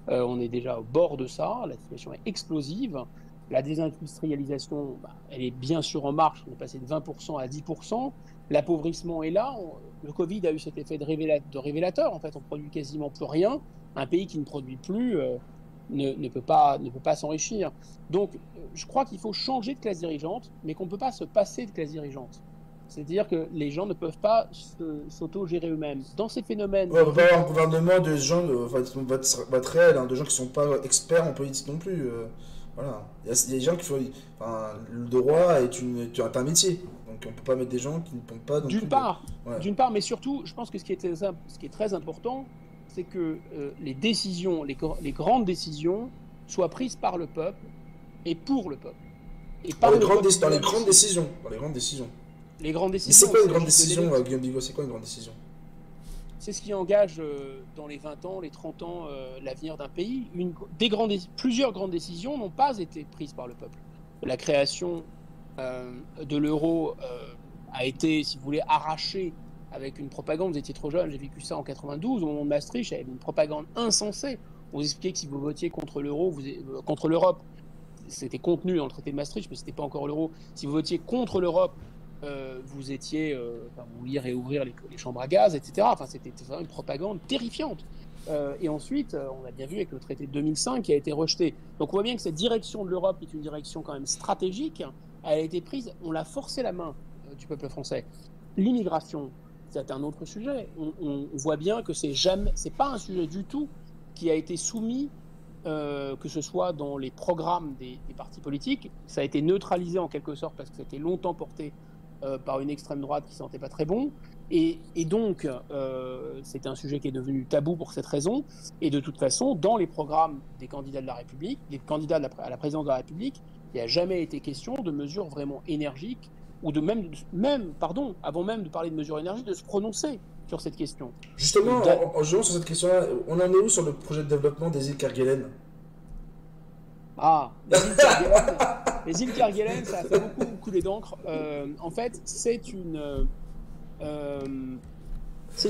On est déjà au bord de ça, la situation est explosive. La désindustrialisation, elle est bien sûr en marche, on est passé de 20% à 10%. L'appauvrissement est là. Le Covid a eu cet effet de révélateur. En fait, on ne produit quasiment plus rien. Un pays qui ne produit plus ne peut pas s'enrichir. Donc, je crois qu'il faut changer de classe dirigeante, mais qu'on ne peut pas se passer de classe dirigeante. C'est-à-dire que les gens ne peuvent pas s'auto-gérer eux-mêmes. Dans ces phénomènes... Ouais, on peut pas avoir un gouvernement de gens, va être réel, hein, de gens qui ne sont pas experts en politique non plus. Voilà. Il y a des gens qui font. Le droit est un métier. Donc on ne peut pas mettre des gens qui ne pensent pas. D'une part, mais surtout, je pense que ce qui est très important, c'est que les décisions, les grandes décisions, soient prises par le peuple et pour le peuple. Et dans les grandes décisions. Les grandes décisions. Mais c'est quoi une grande décision, Guillaume Bigot? C'est quoi une grande décision? C'est ce qui engage dans les 20 ans, les 30 ans, l'avenir d'un pays. Plusieurs grandes décisions n'ont pas été prises par le peuple. La création de l'euro a été, si vous voulez, arrachée avec une propagande. Vous étiez trop jeune, j'ai vécu ça en 92, au moment de Maastricht, il y avait une propagande insensée. On vous expliquait que si vous votiez contre l'euro, contre l'Europe, c'était contenu dans le traité de Maastricht, mais ce n'était pas encore l'euro. Si vous votiez contre l'Europe, vous vouliez réouvrir les chambres à gaz, etc. C'était vraiment une propagande terrifiante. Et ensuite, on a bien vu avec le traité de 2005 qui a été rejeté. Donc on voit bien que cette direction de l'Europe, qui est une direction quand même stratégique, elle a été prise, on l'a forcé la main du peuple français. L'immigration, c'est un autre sujet. On voit bien que c'est pas un sujet du tout qui a été soumis, que ce soit dans les programmes des partis politiques. Ça a été neutralisé en quelque sorte parce que c'était longtemps porté par une extrême droite qui ne sentait pas très bon. Et donc, c'est un sujet qui est devenu tabou pour cette raison. Et de toute façon, dans les programmes des candidats de la République, des candidats à la présidence de la République, il n'y a jamais été question de mesures vraiment énergiques ou avant même de parler de mesures énergiques, de se prononcer sur cette question. Justement, en jouant sur cette question-là, on en est où sur le projet de développement des îles Kerguelen? Les îles Kerguelen, ça a fait beaucoup couler d'encre. En fait, c'est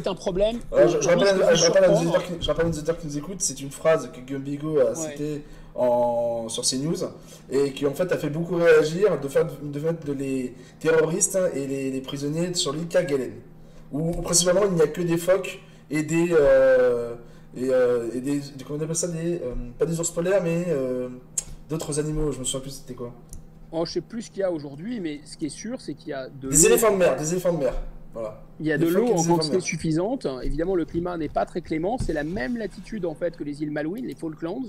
un problème. Je rappelle aux auditeurs qui nous écoutent, c'est une phrase que Guillaume Bigot a citée sur CNews et qui en fait a fait beaucoup réagir de mettre les terroristes et les prisonniers sur l'île Kerguelen, où principalement il n'y a que des phoques et des comment on appelle ça, pas des ours polaires mais d'autres animaux. Je me souviens plus c'était quoi. Je ne sais plus ce qu'il y a aujourd'hui, mais ce qui est sûr, c'est qu'il y a des éléphants de mer. Voilà. Il y a de l'eau en quantité suffisante. Évidemment, le climat n'est pas très clément. C'est la même latitude en fait que les îles Malouines, les Falklands.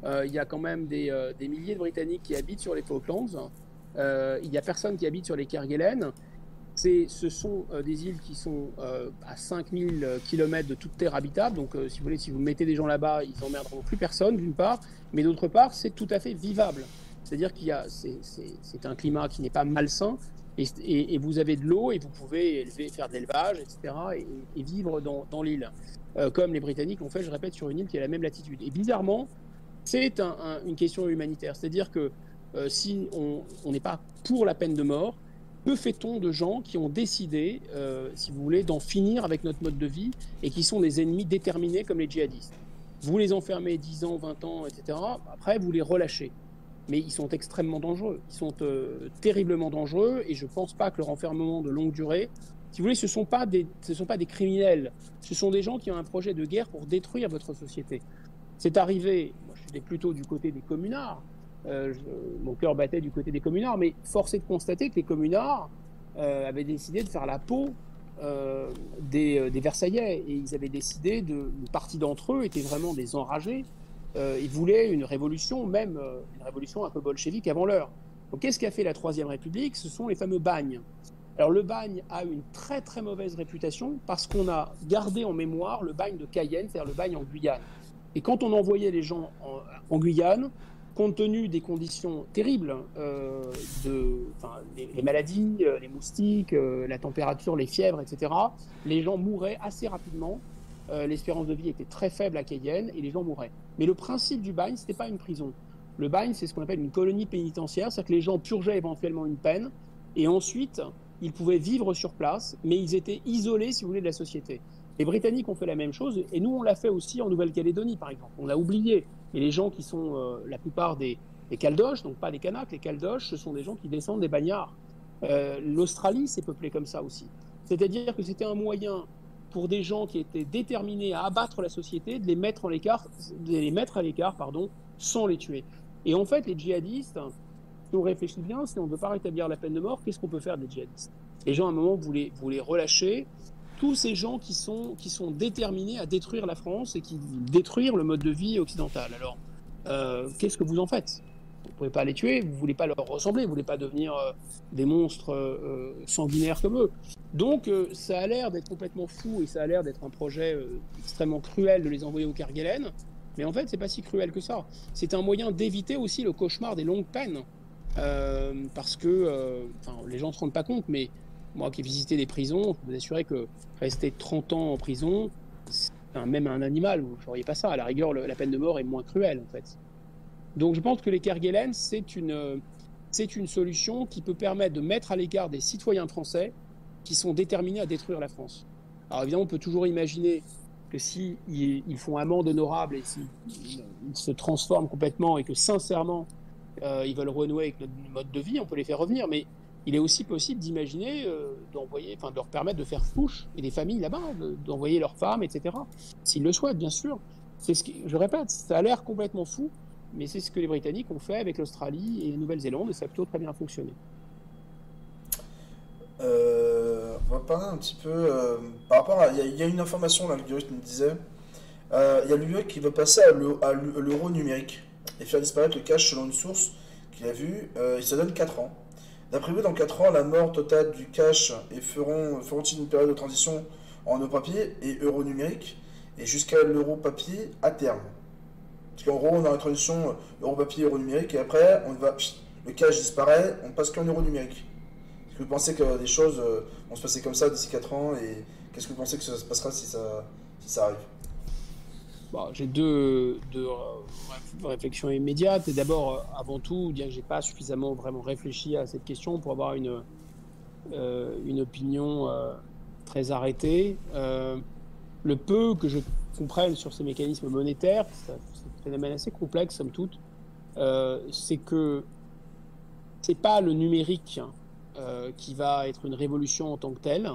Il y a quand même des milliers de Britanniques qui habitent sur les Falklands. Il n'y a personne qui habite sur les Kerguelen. Ce sont des îles qui sont à 5000 km de toute terre habitable. Donc, si vous mettez des gens là-bas, ils n'emmerderont plus personne, d'une part. Mais d'autre part, c'est tout à fait vivable. C'est-à-dire c'est un climat qui n'est pas malsain. Et vous avez de l'eau et vous pouvez faire de l'élevage, etc. et vivre dans l'île. Comme les Britanniques l'ont fait, je répète, sur une île qui a la même latitude. Et bizarrement, c'est une question humanitaire. C'est-à-dire que si on n'est pas pour la peine de mort, que fait-on de gens qui ont décidé, si vous voulez, d'en finir avec notre mode de vie et qui sont des ennemis déterminés comme les djihadistes? Vous les enfermez 10 ans, 20 ans, etc. Après, vous les relâchez. Mais ils sont extrêmement dangereux. Ils sont terriblement dangereux et je ne pense pas que leur enfermement de longue durée, si vous voulez, ce ne sont pas des criminels. Ce sont des gens qui ont un projet de guerre pour détruire votre société. C'est arrivé, moi je suis plutôt du côté des communards, mon cœur battait du côté des communards, mais force est de constater que les communards avaient décidé de faire la peau des Versaillais et ils avaient décidé une partie d'entre eux étaient vraiment des enragés. Ils voulaient une révolution, même une révolution un peu bolchevique avant l'heure. Donc qu'est-ce qu'a fait la Troisième République? Ce sont les fameux bagnes. Alors le bagne a une très très mauvaise réputation parce qu'on a gardé en mémoire le bagne de Cayenne, c'est-à-dire le bagne en Guyane. Et quand on envoyait les gens en Guyane, compte tenu des conditions terribles, les maladies, les moustiques, la température, les fièvres, etc., les gens mouraient assez rapidement. L'espérance de vie était très faible à Cayenne et les gens mouraient. Mais le principe du bagne, ce n'était pas une prison. Le bagne, c'est ce qu'on appelle une colonie pénitentiaire, c'est-à-dire que les gens purgeaient éventuellement une peine et ensuite, ils pouvaient vivre sur place, mais ils étaient isolés, si vous voulez, de la société. Les Britanniques ont fait la même chose et nous, on l'a fait aussi en Nouvelle-Calédonie, par exemple. On l'a oublié. Mais les gens qui sont la plupart des Caldoches, donc pas des Kanaks, les Caldoches, ce sont des gens qui descendent des bagnards. L'Australie s'est peuplée comme ça aussi. C'est-à-dire que c'était un moyen pour des gens qui étaient déterminés à abattre la société, de les mettre à l'écart, sans les tuer. Et en fait, les djihadistes, si on réfléchit bien, si on ne veut pas rétablir la peine de mort, qu'est-ce qu'on peut faire des djihadistes? Les gens, à un moment, vous les relâchez. Tous ces gens qui sont déterminés à détruire la France et qui détruire le mode de vie occidental. Alors, qu'est-ce que vous en faites? Vous ne pouvez pas les tuer, vous ne voulez pas leur ressembler, vous ne voulez pas devenir des monstres sanguinaires comme eux. Donc, ça a l'air d'être complètement fou et ça a l'air d'être un projet extrêmement cruel de les envoyer au Kerguelen. Mais en fait, ce n'est pas si cruel que ça. C'est un moyen d'éviter aussi le cauchemar des longues peines. Parce que les gens ne se rendent pas compte, mais moi qui ai visité des prisons, je peux vous assurer que rester 30 ans en prison, même un animal, vous ne feriez pas ça. À la rigueur, la peine de mort est moins cruelle, en fait. Donc je pense que les Kerguelen, c'est une solution qui peut permettre de mettre à l'écart des citoyens français qui sont déterminés à détruire la France. Alors évidemment, on peut toujours imaginer que s'ils font amende honorable et s'ils se transforment complètement et que sincèrement, ils veulent renouer avec notre mode de vie, on peut les faire revenir, mais il est aussi possible d'imaginer de leur permettre de faire fouche, et des familles là-bas, d'envoyer leurs femmes, etc. S'ils le souhaitent, bien sûr. Je répète, ça a l'air complètement fou, mais c'est ce que les Britanniques ont fait avec l'Australie et la Nouvelle-Zélande, et ça a plutôt très bien fonctionné. On va parler un petit peu par rapport à... Il y a une information, l'algorithme me disait, il y a l'UE qui veut passer à l'euro numérique et faire disparaître le cash selon une source qu'il a vue. Il se donne 4 ans. D'après lui, dans 4 ans, la mort totale du cash et feront-ils une période de transition en euro papier et euro numérique et jusqu'à l'euro papier à terme. Parce qu'en gros, on a une transition euro papier, euro numérique et après, le cash disparaît, on passe qu'en euro numérique. Est-ce que vous pensez que les choses vont se passer comme ça d'ici 4 ans et qu'est-ce que vous pensez que ça se passera si ça arrive? J'ai deux réflexions immédiates. Et d'abord, avant tout, dire que je n'ai pas suffisamment vraiment réfléchi à cette question pour avoir une opinion très arrêtée. Le peu que je comprenne sur ces mécanismes monétaires, c'est un phénomène assez complexe, somme toute, c'est que ce n'est pas le numérique qui va être une révolution en tant que telle,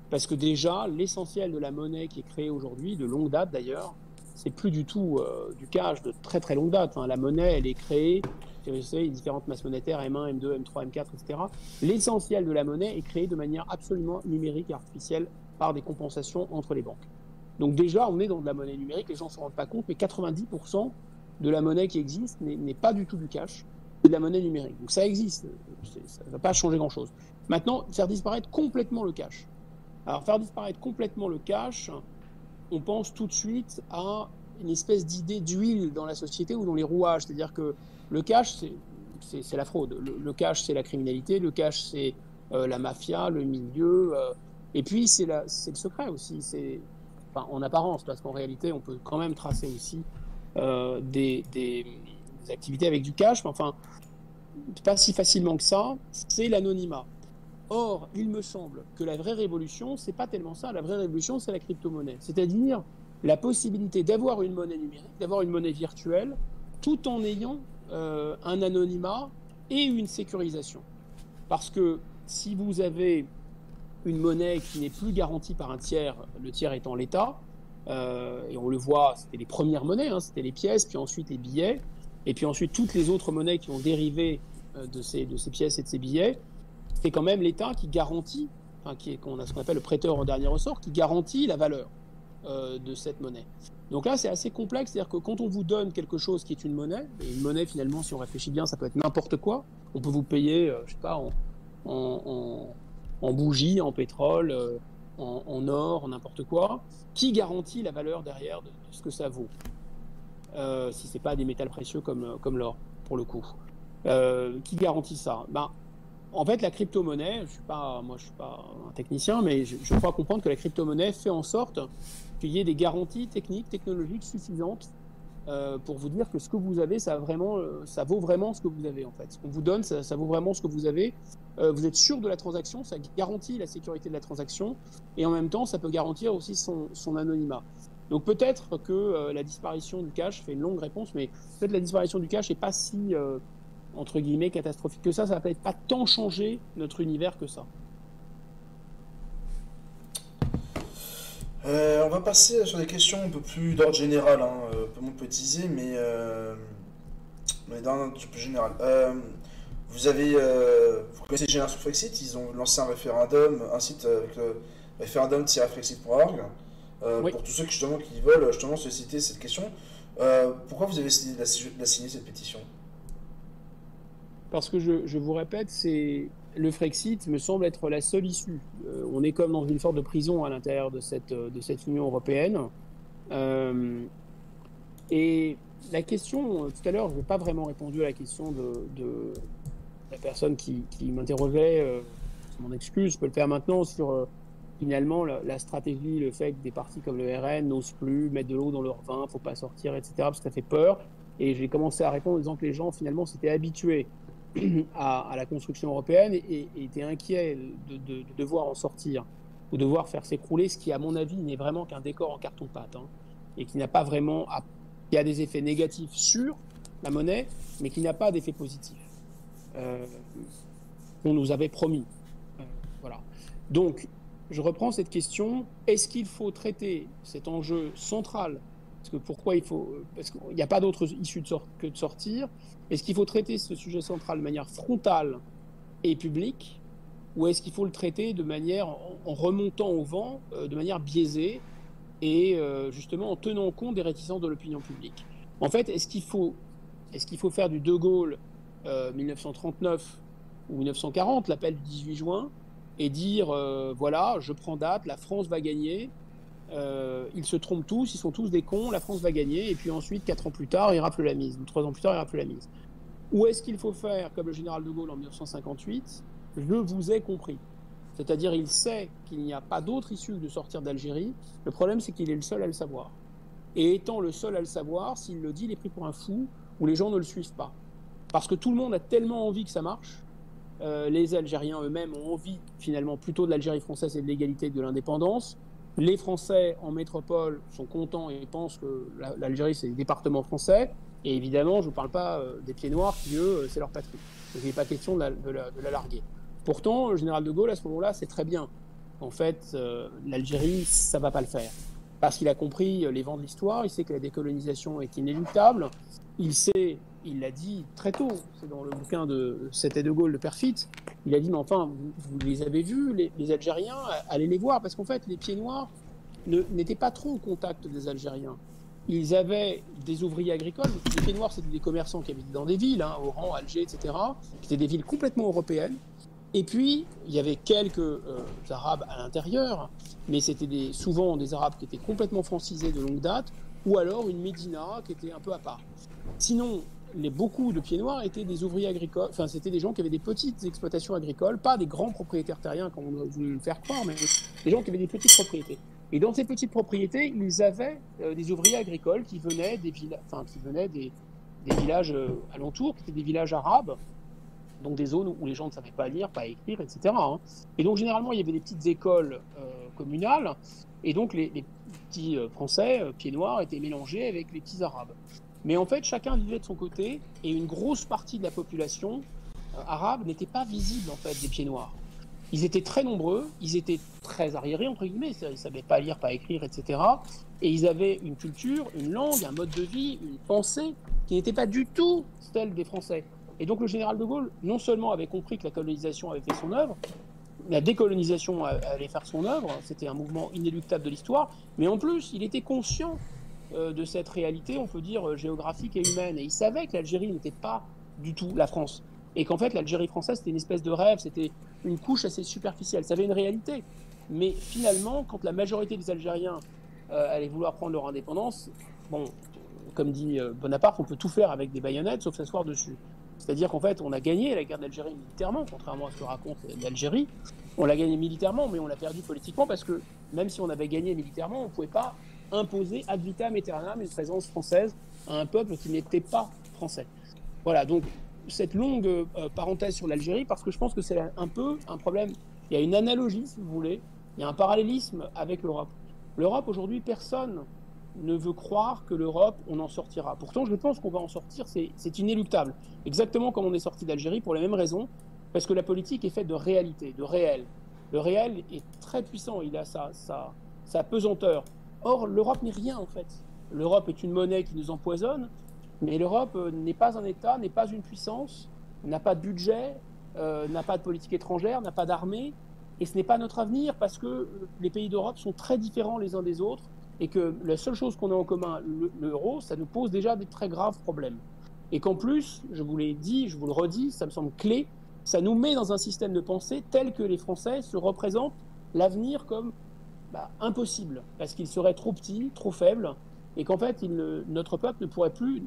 parce que déjà, l'essentiel de la monnaie qui est créée aujourd'hui, de longue date d'ailleurs, c'est plus du tout du cash de très très longue date. La monnaie, elle est créée, vous savez, les différentes masses monétaires, M1, M2, M3, M4, etc. L'essentiel de la monnaie est créé de manière absolument numérique et artificielle par des compensations entre les banques. Donc déjà, on est dans de la monnaie numérique, les gens ne se rendent pas compte, mais 90% de la monnaie qui existe n'est pas du tout du cash, c'est de la monnaie numérique. Donc ça existe, ça ne va pas changer grand-chose. Maintenant, faire disparaître complètement le cash. Alors faire disparaître complètement le cash, on pense tout de suite à une espèce d'idée d'huile dans la société ou dans les rouages. C'est-à-dire que le cash, c'est la fraude. Le cash, c'est la criminalité. Le cash, c'est la mafia, le milieu. Et puis, c'est le secret aussi. En apparence, parce qu'en réalité, on peut quand même tracer aussi des activités avec du cash. Mais enfin, pas si facilement que ça. C'est l'anonymat. Or, il me semble que la vraie révolution, c'est pas tellement ça. La vraie révolution, c'est la crypto-monnaie. C'est-à-dire la possibilité d'avoir une monnaie numérique, d'avoir une monnaie virtuelle, tout en ayant un anonymat et une sécurisation. Parce que si vous avez une monnaie qui n'est plus garantie par un tiers, le tiers étant l'État, et on le voit, c'était les premières monnaies, c'était les pièces, puis ensuite les billets, et puis ensuite toutes les autres monnaies qui ont dérivé de ces pièces et de ces billets, c'est quand même l'État qui garantit, qu'on a ce qu'on appelle le prêteur en dernier ressort, qui garantit la valeur de cette monnaie. Donc là, c'est assez complexe, c'est-à-dire que quand on vous donne quelque chose qui est une monnaie, et une monnaie finalement, si on réfléchit bien, ça peut être n'importe quoi, on peut vous payer, je sais pas, en bougies, en pétrole, en or, en n'importe quoi, qui garantit la valeur derrière de ce que ça vaut. si ce n'est pas des métaux précieux comme l'or, pour le coup. Qui garantit ça? En fait, la crypto-monnaie, je ne suis pas un technicien, mais je crois comprendre que la crypto-monnaie fait en sorte qu'il y ait des garanties techniques, technologiques suffisantes pour vous dire que ce que vous avez, ça vaut vraiment ce que vous avez, en fait. Ce qu'on vous donne, ça vaut vraiment ce que vous avez. Vous êtes sûr de la transaction, ça garantit la sécurité de la transaction, et en même temps, ça peut garantir aussi son anonymat. Donc peut-être que la disparition du cash, je fais une longue réponse, mais peut-être la disparition du cash n'est pas si, entre guillemets, catastrophique que ça va peut-être pas tant changer notre univers que ça. On va passer sur des questions un peu plus d'ordre général, hein, un peu moins politisées, mais d'un petit peu général. Vous connaissez Génération Frexit, ils ont lancé un référendum, un site avec le référendum-frexit.org. Oui. Pour tous ceux qui veulent justement solliciter cette question, pourquoi vous avez décidé de la signer cette pétition? Parce que je vous répète, le Frexit me semble être la seule issue. On est comme dans une sorte de prison à l'intérieur de cette Union européenne. Et la question, tout à l'heure, je n'ai pas vraiment répondu à la question de la personne qui m'interrogeait. Mon excuse, je peux le faire maintenant sur finalement la stratégie, le fait que des partis comme le RN n'osent plus mettre de l'eau dans leur vin, il ne faut pas sortir, etc., parce que ça fait peur. Et j'ai commencé à répondre en disant que les gens finalement s'étaient habitués à la construction européenne et étaient inquiets de devoir en sortir ou devoir faire s'écrouler, ce qui, à mon avis, n'est vraiment qu'un décor en carton-pâte, hein, et qui n'a pas vraiment, qui a des effets négatifs sur la monnaie, mais qui n'a pas d'effet positif qu'on nous avait promis. Voilà. Donc, je reprends cette question. Est-ce qu'il faut traiter cet enjeu central? Parce qu'il n'y a pas d'autre issue que de sortir. Est-ce qu'il faut traiter ce sujet central de manière frontale et publique, ou est-ce qu'il faut le traiter de manière, en remontant au vent, de manière biaisée, et justement en tenant compte des réticences de l'opinion publique? En fait, est-ce qu'il faut faire du De Gaulle 1939 ou 1940, l'appel du 18 juin, et dire, voilà, je prends date, la France va gagner, ils se trompent tous, ils sont tous des cons, la France va gagner, et puis ensuite, 4 ans plus tard, il rafle la mise, ou 3 ans plus tard, il rafle la mise. Ou est-ce qu'il faut faire, comme le général de Gaulle en 1958, je vous ai compris? C'est-à-dire, il sait qu'il n'y a pas d'autre issue que de sortir d'Algérie. Le problème, c'est qu'il est le seul à le savoir. Et étant le seul à le savoir, s'il le dit, il est pris pour un fou, ou les gens ne le suivent pas. Parce que tout le monde a tellement envie que ça marche. Les Algériens eux-mêmes ont envie, finalement, plutôt de l'Algérie française et de l'égalité et de l'indépendance. Les Français en métropole sont contents et pensent que l'Algérie, c'est des départements français. Et évidemment, je ne vous parle pas des pieds noirs qui, eux, c'est leur patrie. Donc, il n'est pas question de la larguer. Pourtant, le général de Gaulle, à ce moment-là, c'est très bien. En fait, l'Algérie, ça ne va pas le faire. Parce qu'il a compris les vents de l'histoire, il sait que la décolonisation est inéluctable. Il l'a dit très tôt, c'est dans le bouquin de C'était de Gaulle de Perfit, il a dit, mais enfin, vous les avez vus, les Algériens, allez les voir, parce qu'en fait, les pieds noirs n'étaient pas trop au contact des Algériens. Ils avaient des ouvriers agricoles. Les pieds noirs, c'était des commerçants qui habitaient dans des villes, hein, Oran, Alger, etc., qui étaient des villes complètement européennes. Et puis, il y avait quelques Arabes à l'intérieur, mais c'était souvent des Arabes qui étaient complètement francisés de longue date, ou alors une Médina qui était un peu à part. Sinon, beaucoup de pieds noirs étaient des ouvriers agricoles, enfin, c'était des gens qui avaient des petites exploitations agricoles, pas des grands propriétaires terriens, comme on voulu le faire croire, mais des gens qui avaient des petites propriétés. Et dans ces petites propriétés, ils avaient des ouvriers agricoles qui venaient des villages alentours, qui étaient des villages arabes, donc des zones où les gens ne savaient pas lire, pas écrire, etc. Hein. Et donc généralement, il y avait des petites écoles communales, et donc les petits Français, pieds noirs, étaient mélangés avec les petits Arabes. Mais en fait, chacun vivait de son côté, et une grosse partie de la population arabe n'était pas visible en fait des pieds noirs. Ils étaient très nombreux, ils étaient très arriérés, entre guillemets, ils ne savaient pas lire, pas écrire, etc. Et ils avaient une culture, une langue, un mode de vie, une pensée qui n'était pas du tout celle des Français. Et donc le général de Gaulle, non seulement avait compris que la colonisation avait fait son œuvre, la décolonisation allait faire son œuvre, c'était un mouvement inéluctable de l'histoire, mais en plus, il était conscient de cette réalité, on peut dire, géographique et humaine. Et il savait que l'Algérie n'était pas du tout la France. Et qu'en fait, l'Algérie française, c'était une espèce de rêve, c'était une couche assez superficielle. Ça avait une réalité. Mais finalement, quand la majorité des Algériens allaient vouloir prendre leur indépendance, bon, comme dit Bonaparte, on peut tout faire avec des baïonnettes sauf s'asseoir dessus. C'est-à-dire qu'en fait, on a gagné la guerre d'Algérie militairement, contrairement à ce que raconte l'Algérie. On l'a gagné militairement, mais on l'a perdu politiquement parce que même si on avait gagné militairement, on ne pouvait pas imposer ad vitam aeternam une présence française à un peuple qui n'était pas français. Voilà, donc cette longue parenthèse sur l'Algérie, parce que je pense que c'est un peu un problème. Il y a une analogie, si vous voulez, il y a un parallélisme avec l'Europe. L'Europe, aujourd'hui, personne ne veut croire que l'Europe, on en sortira. Pourtant, je pense qu'on va en sortir, c'est inéluctable. Exactement comme on est sorti d'Algérie, pour les mêmes raisons, parce que la politique est faite de réalité, de réel. Le réel est très puissant, il a sa pesanteur. Or, l'Europe n'est rien, en fait. L'Europe est une monnaie qui nous empoisonne, mais l'Europe n'est pas un État, n'est pas une puissance, n'a pas de budget, n'a pas de politique étrangère, n'a pas d'armée, et ce n'est pas notre avenir, parce que les pays d'Europe sont très différents les uns des autres, et que la seule chose qu'on a en commun, l'euro, ça nous pose déjà des très graves problèmes. Et qu'en plus, je vous l'ai dit, je vous le redis, ça me semble clé, ça nous met dans un système de pensée tel que les Français se représentent l'avenir comme impossible, parce qu'il serait trop petit, trop faible, et qu'en fait, notre peuple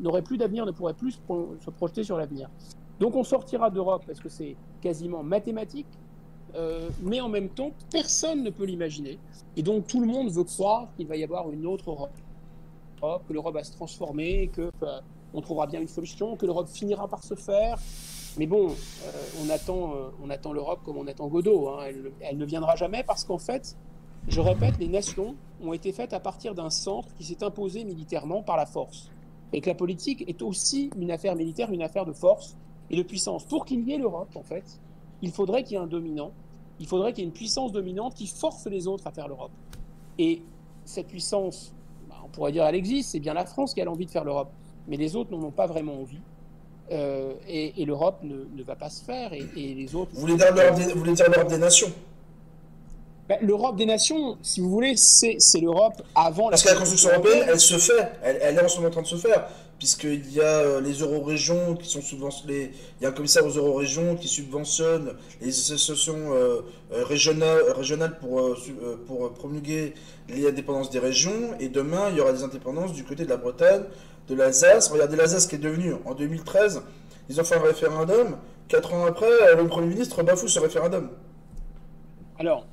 n'aurait plus d'avenir, ne pourrait plus se projeter sur l'avenir. Donc on sortira d'Europe, parce que c'est quasiment mathématique, mais en même temps, personne ne peut l'imaginer. Et donc tout le monde veut croire qu'il va y avoir une autre Europe, que l'Europe va se transformer, qu'on trouvera bien une solution, que l'Europe finira par se faire. Mais bon, on attend l'Europe comme on attend Godot. Hein. Elle ne viendra jamais parce qu'en fait, je répète, les nations ont été faites à partir d'un centre qui s'est imposé militairement par la force. Et que la politique est aussi une affaire militaire, une affaire de force et de puissance. Pour qu'il y ait l'Europe, en fait, il faudrait qu'il y ait un dominant. Il faudrait qu'il y ait une puissance dominante qui force les autres à faire l'Europe. Et cette puissance, on pourrait dire elle existe, c'est bien la France qui a l'envie de faire l'Europe. Mais les autres n'en ont pas vraiment envie. Et l'Europe ne va pas se faire. Et les autres... Vous voulez dire l'Europe des nations? L'Europe des nations, si vous voulez, c'est l'Europe avant... Parce que la construction européenne, elle se fait. Elle est en ce moment en train de se faire. Puisqu'il y a les euro-régions qui sont subventionnés, il y a un commissaire aux euro-régions qui subventionne les associations régionales pour promulguer les indépendances des régions. Et demain, il y aura des indépendances du côté de la Bretagne, de l'Alsace. Regardez l'Alsace qui est devenue en 2013. Ils ont fait un référendum. 4 ans après, le Premier ministre bafoue ce référendum. Alors,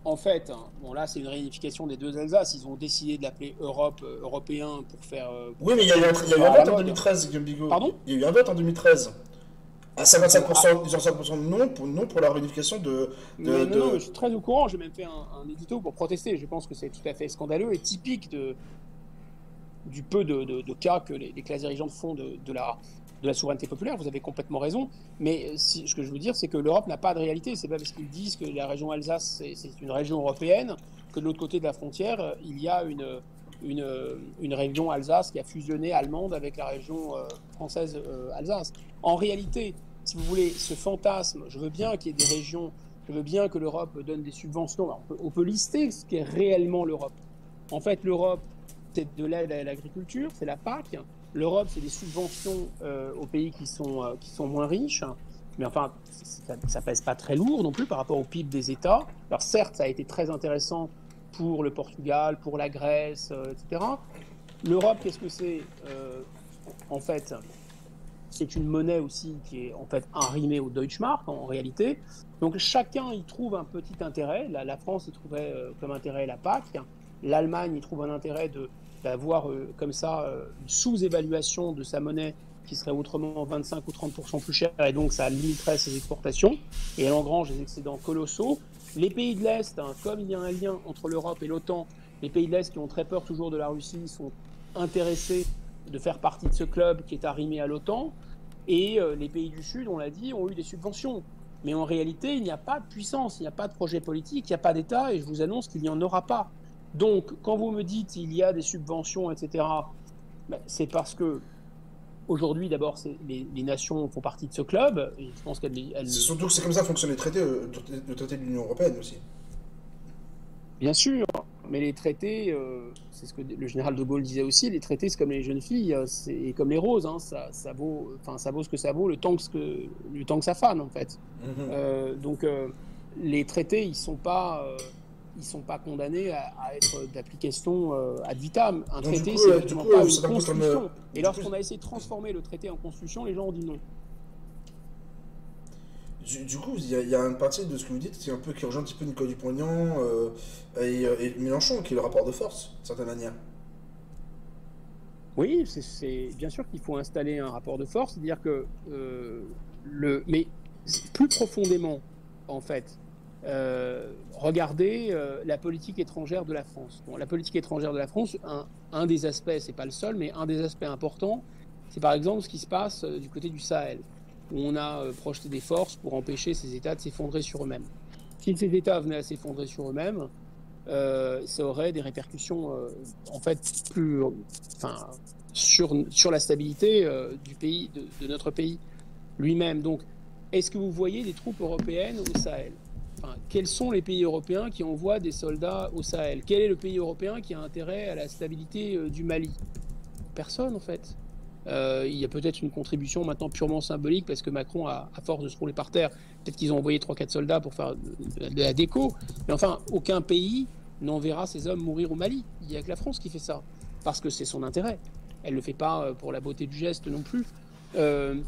en fait, bon là c'est une réunification des deux Alsace, ils ont décidé de l'appeler européen pour faire... oui, mais il y a eu un vote en 2013, Guillaume Bigot. Pardon ? Il y a eu un vote en 2013. À 55%, disons 50% non pour la réunification de... Non, je suis très au courant, j'ai même fait un édito pour protester, je pense que c'est tout à fait scandaleux et typique du peu de cas que les classes dirigeantes font de la souveraineté populaire. Vous avez complètement raison, mais ce que je veux dire, c'est que l'Europe n'a pas de réalité. C'est pas parce qu'ils disent que la région Alsace, c'est une région européenne, que de l'autre côté de la frontière, il y a une région Alsace qui a fusionné allemande avec la région française Alsace. En réalité, si vous voulez, ce fantasme, je veux bien qu'il y ait des régions, je veux bien que l'Europe donne des subventions. Alors, on peut lister ce qu'est réellement l'Europe. En fait, l'Europe, c'est de l'aide à l'agriculture, c'est la PAC. L'Europe, c'est des subventions aux pays qui sont moins riches. Mais enfin, ça pèse pas très lourd non plus par rapport au PIB des États. Alors certes, ça a été très intéressant pour le Portugal, pour la Grèce, etc. L'Europe, qu'est-ce que c'est en fait, c'est une monnaie aussi qui est en fait arrimée au Deutschmark en réalité. Donc chacun y trouve un petit intérêt. La France y trouvait comme intérêt la PAC. L'Allemagne y trouve un intérêt d'avoir comme ça une sous-évaluation de sa monnaie qui serait autrement 25 ou 30% plus chère, et donc ça limiterait ses exportations, et elle engrange des excédents colossaux. Les pays de l'Est, comme il y a un lien entre l'Europe et l'OTAN, les pays de l'Est qui ont très peur toujours de la Russie sont intéressés de faire partie de ce club qui est arrimé à l'OTAN, et les pays du Sud, on l'a dit, ont eu des subventions. Mais en réalité, il n'y a pas de puissance, il n'y a pas de projet politique, il n'y a pas d'État, et je vous annonce qu'il n'y en aura pas. Donc, quand vous me dites il y a des subventions, etc., c'est parce que aujourd'hui, d'abord, les nations font partie de ce club. Et je pense c'est surtout que c'est comme ça que fonctionnent les traités, le traité de l'Union européenne aussi. Bien sûr, mais les traités, c'est ce que le général de Gaulle disait aussi, les traités, c'est comme les jeunes filles, c'est comme les roses, hein, ça vaut ce que ça vaut le temps que ça fane, en fait. Donc, les traités, ils sont pas... ils ne sont pas condamnés à être d'application ad vitam. Un Donc, traité, c'est effectivement pas une constitution. Comme, et lorsqu'on a essayé de transformer le traité en constitution, les gens ont dit non. Du coup, il y a une partie de ce que vous dites qui rejoint un petit peu Nicolas Dupont-Aignan et Mélenchon, qui est le rapport de force, d'une certaine manière. Oui, c'est bien sûr qu'il faut installer un rapport de force, c'est-à-dire que mais plus profondément, en fait, regardez la politique étrangère de la France. Bon, la politique étrangère de la France, un des aspects, c'est pas le seul, mais un des aspects importants, c'est par exemple ce qui se passe du côté du Sahel, où on a projeté des forces pour empêcher ces États de s'effondrer sur eux-mêmes. Si ces États venaient à s'effondrer sur eux-mêmes, ça aurait des répercussions en fait sur la stabilité du pays, de notre pays lui-même. Donc, est-ce que vous voyez des troupes européennes au Sahel? Quels sont les pays européens qui envoient des soldats au Sahel? Quel est le pays européen qui a intérêt à la stabilité du Mali? Personne, en fait. Il y a peut-être une contribution maintenant purement symbolique parce que Macron, à force de se rouler par terre, peut-être qu'ils ont envoyé 3-4 soldats pour faire de la déco. Mais enfin, aucun pays n'enverra ses hommes mourir au Mali. Il n'y a que la France qui fait ça, parce que c'est son intérêt. Elle ne le fait pas pour la beauté du geste non plus,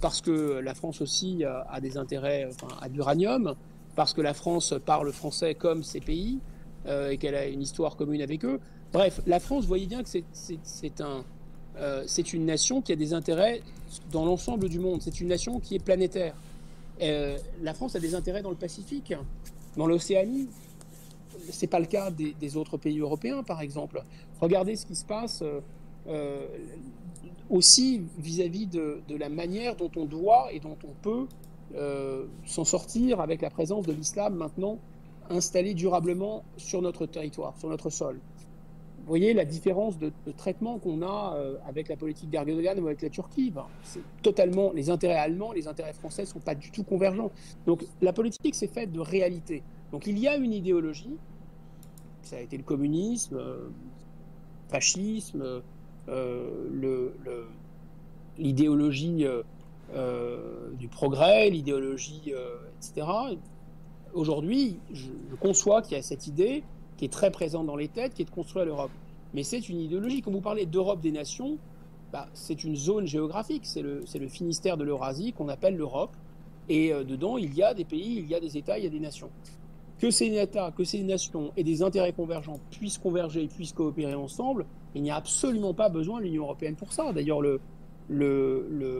parce que la France aussi a des intérêts à l'uranium, parce que la France parle français comme ces pays, et qu'elle a une histoire commune avec eux. Bref, la France, vous voyez bien que c'est une nation qui a des intérêts dans l'ensemble du monde. C'est une nation qui est planétaire. La France a des intérêts dans le Pacifique, dans l'Océanie. Ce n'est pas le cas des autres pays européens, par exemple. Regardez ce qui se passe aussi vis-à-vis de la manière dont on doit et dont on peut s'en sortir avec la présence de l'islam maintenant installé durablement sur notre territoire, sur notre sol. Vous voyez la différence de traitement qu'on a avec la politique d'Erdogan ou avec la Turquie. C'est totalement, les intérêts allemands, les intérêts français ne sont pas du tout convergents. Donc la politique, c'est faite de réalité. Donc il y a une idéologie, ça a été le communisme, le fascisme, l'idéologie du progrès, l'idéologie, etc. Aujourd'hui, je conçois qu'il y a cette idée qui est très présente dans les têtes, qui est de construire l'Europe. Mais c'est une idéologie. Quand vous parlez d'Europe des nations, c'est une zone géographique. C'est le Finistère de l'Eurasie qu'on appelle l'Europe. Et dedans, il y a des pays, il y a des États, il y a des nations. Que ces États, que ces nations et des intérêts convergents puissent converger et puissent coopérer ensemble, il n'y a absolument pas besoin de l'Union européenne pour ça. D'ailleurs, le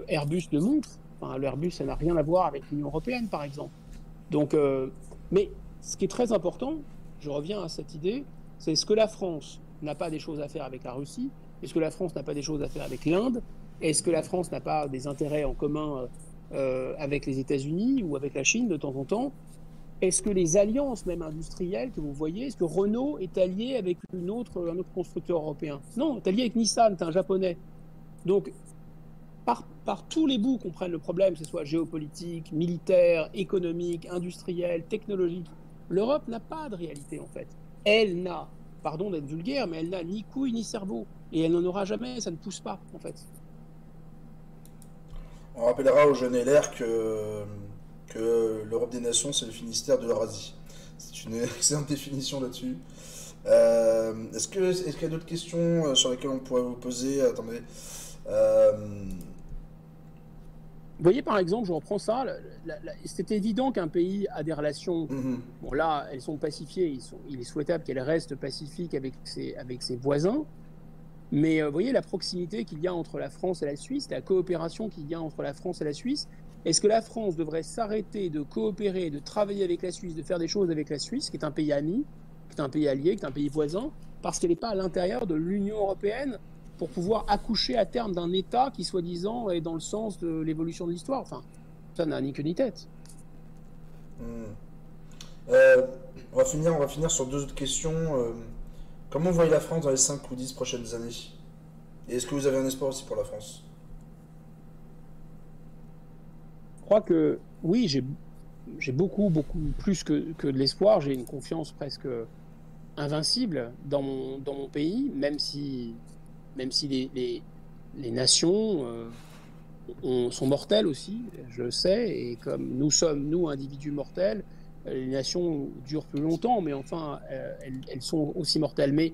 Airbus le montre. L'Airbus, ça n'a rien à voir avec l'Union européenne, par exemple. Donc, mais ce qui est très important, je reviens à cette idée, c'est est-ce que la France n'a pas des choses à faire avec la Russie? Est-ce que la France n'a pas des choses à faire avec l'Inde? Est-ce que la France n'a pas des intérêts en commun avec les États-Unis ou avec la Chine de temps en temps? Est-ce que les alliances même industrielles que vous voyez, est-ce que Renault est allié avec un autre constructeur européen? Non, est allié avec Nissan, c'est un japonais. Donc, par tous les bouts qu'on prenne le problème, que ce soit géopolitique, militaire, économique, industriel, technologique, l'Europe n'a pas de réalité, en fait. Elle n'a, pardon d'être vulgaire, mais elle n'a ni couilles ni cerveau. Et elle n'en aura jamais, ça ne pousse pas, en fait. On rappellera aux jeunes LR que l'Europe des nations, c'est le Finistère de l'Eurasie. C'est une excellente définition là-dessus. Est-ce qu'il y a d'autres questions sur lesquelles on pourrait vous poser? Attendez. Vous voyez, par exemple, je reprends ça, c'est évident qu'un pays a des relations, bon là, elles sont pacifiées, il est souhaitable qu'elles restent pacifiques avec ses voisins, mais vous voyez la proximité qu'il y a entre la France et la Suisse, la coopération qu'il y a entre la France et la Suisse. Est-ce que la France devrait s'arrêter de coopérer, de travailler avec la Suisse, de faire des choses avec la Suisse, qui est un pays ami, qui est un pays allié, qui est un pays voisin, parce qu'elle n'est pas à l'intérieur de l'Union européenne pour pouvoir accoucher à terme d'un État qui, soi-disant, est dans le sens de l'évolution de l'histoire? Enfin, ça n'a ni queue ni tête. On va finir sur deux autres questions. Comment vous voyez la France dans les 5 ou 10 prochaines années? Et est-ce que vous avez un espoir aussi pour la France? Je crois que, oui, j'ai beaucoup plus que de l'espoir. J'ai une confiance presque invincible dans mon pays, même si les nations sont mortelles aussi, je le sais, et comme nous sommes, nous, individus mortels, les nations durent plus longtemps, mais enfin, elles sont aussi mortelles. Mais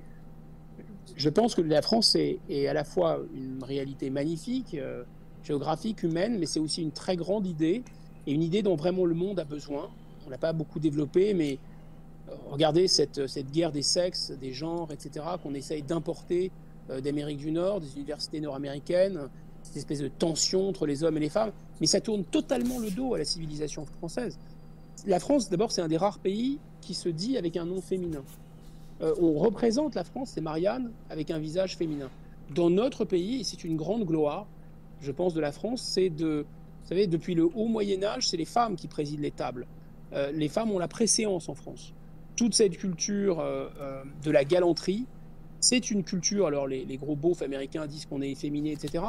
je pense que la France est à la fois une réalité magnifique, géographique, humaine, mais c'est aussi une très grande idée, et une idée dont vraiment le monde a besoin. On l'a pas beaucoup développée, mais regardez cette guerre des sexes, des genres, etc., qu'on essaye d'importer d'Amérique du Nord, des universités nord-américaines, cette espèce de tension entre les hommes et les femmes, mais ça tourne totalement le dos à la civilisation française. La France, d'abord, c'est un des rares pays qui se dit avec un nom féminin. On représente la France, c'est Marianne, avec un visage féminin. Dans notre pays, et c'est une grande gloire, je pense, de la France, c'est de... Vous savez, depuis le haut Moyen-Âge, c'est les femmes qui président les tables. Les femmes ont la préséance en France. Toute cette culture de la galanterie, c'est une culture, alors les gros beaufs américains disent qu'on est efféminé, etc.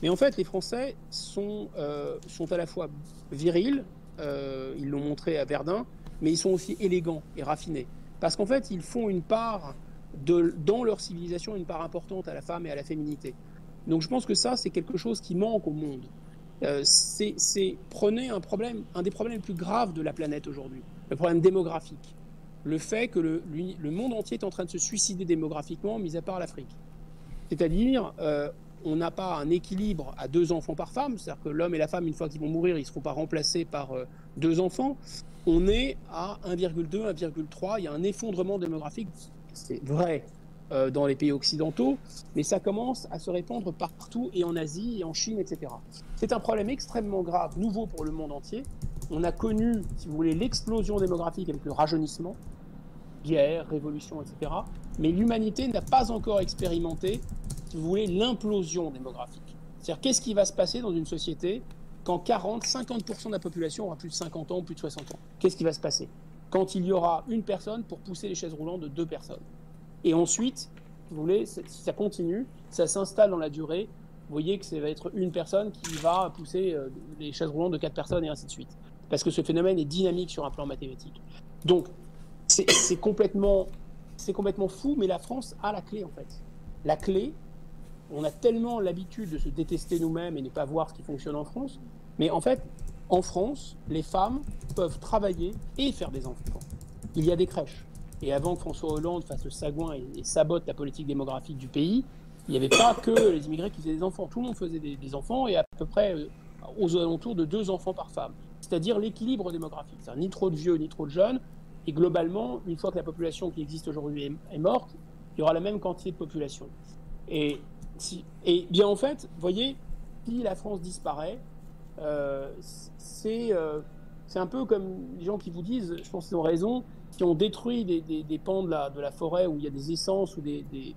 Mais en fait, les Français sont à la fois virils, ils l'ont montré à Verdun, mais ils sont aussi élégants et raffinés. Parce qu'en fait, ils font une part, dans leur civilisation, une part importante à la femme et à la féminité. Donc je pense que ça, c'est quelque chose qui manque au monde. Prenez un des problèmes les plus graves de la planète aujourd'hui, le problème démographique. Le fait que le monde entier est en train de se suicider démographiquement, mis à part l'Afrique. C'est-à-dire, on n'a pas un équilibre à 2 enfants par femme, c'est-à-dire que l'homme et la femme, une fois qu'ils vont mourir, ils ne seront pas remplacés par 2 enfants. On est à 1,2, 1,3, il y a un effondrement démographique, c'est vrai dans les pays occidentaux, mais ça commence à se répandre partout, et en Asie, et en Chine, etc. C'est un problème extrêmement grave, nouveau pour le monde entier. On a connu, si vous voulez, l'explosion démographique avec le rajeunissement, guerre, révolution, etc. Mais l'humanité n'a pas encore expérimenté, si vous voulez, l'implosion démographique. C'est-à-dire, qu'est-ce qui va se passer dans une société quand 50% de la population aura plus de 50 ans, plus de 60 ans? Qu'est-ce qui va se passer quand il y aura une personne pour pousser les chaises roulantes de 2 personnes? Et ensuite, si vous voulez, si ça continue, ça s'installe dans la durée, vous voyez que ça va être une personne qui va pousser les chaises roulantes de 4 personnes et ainsi de suite. Parce que ce phénomène est dynamique sur un plan mathématique. Donc, c'est complètement fou, mais la France a la clé, en fait. La clé, on a tellement l'habitude de se détester nous-mêmes et ne pas voir ce qui fonctionne en France, mais en fait, en France, les femmes peuvent travailler et faire des enfants. Il y a des crèches. Et avant que François Hollande fasse le sagouin et sabote la politique démographique du pays, il n'y avait pas que les immigrés qui faisaient des enfants. Tout le monde faisait des enfants, et à peu près aux alentours de 2 enfants par femme. C'est-à-dire l'équilibre démographique. C'est-à-dire ni trop de vieux, ni trop de jeunes. Et globalement, une fois que la population qui existe aujourd'hui est morte, il y aura la même quantité de population. Et bien en fait, vous voyez, si la France disparaît, c'est un peu comme les gens qui vous disent, je pense qu'ils ont raison, qui ont détruit des pans de la forêt où il y a des essences ou des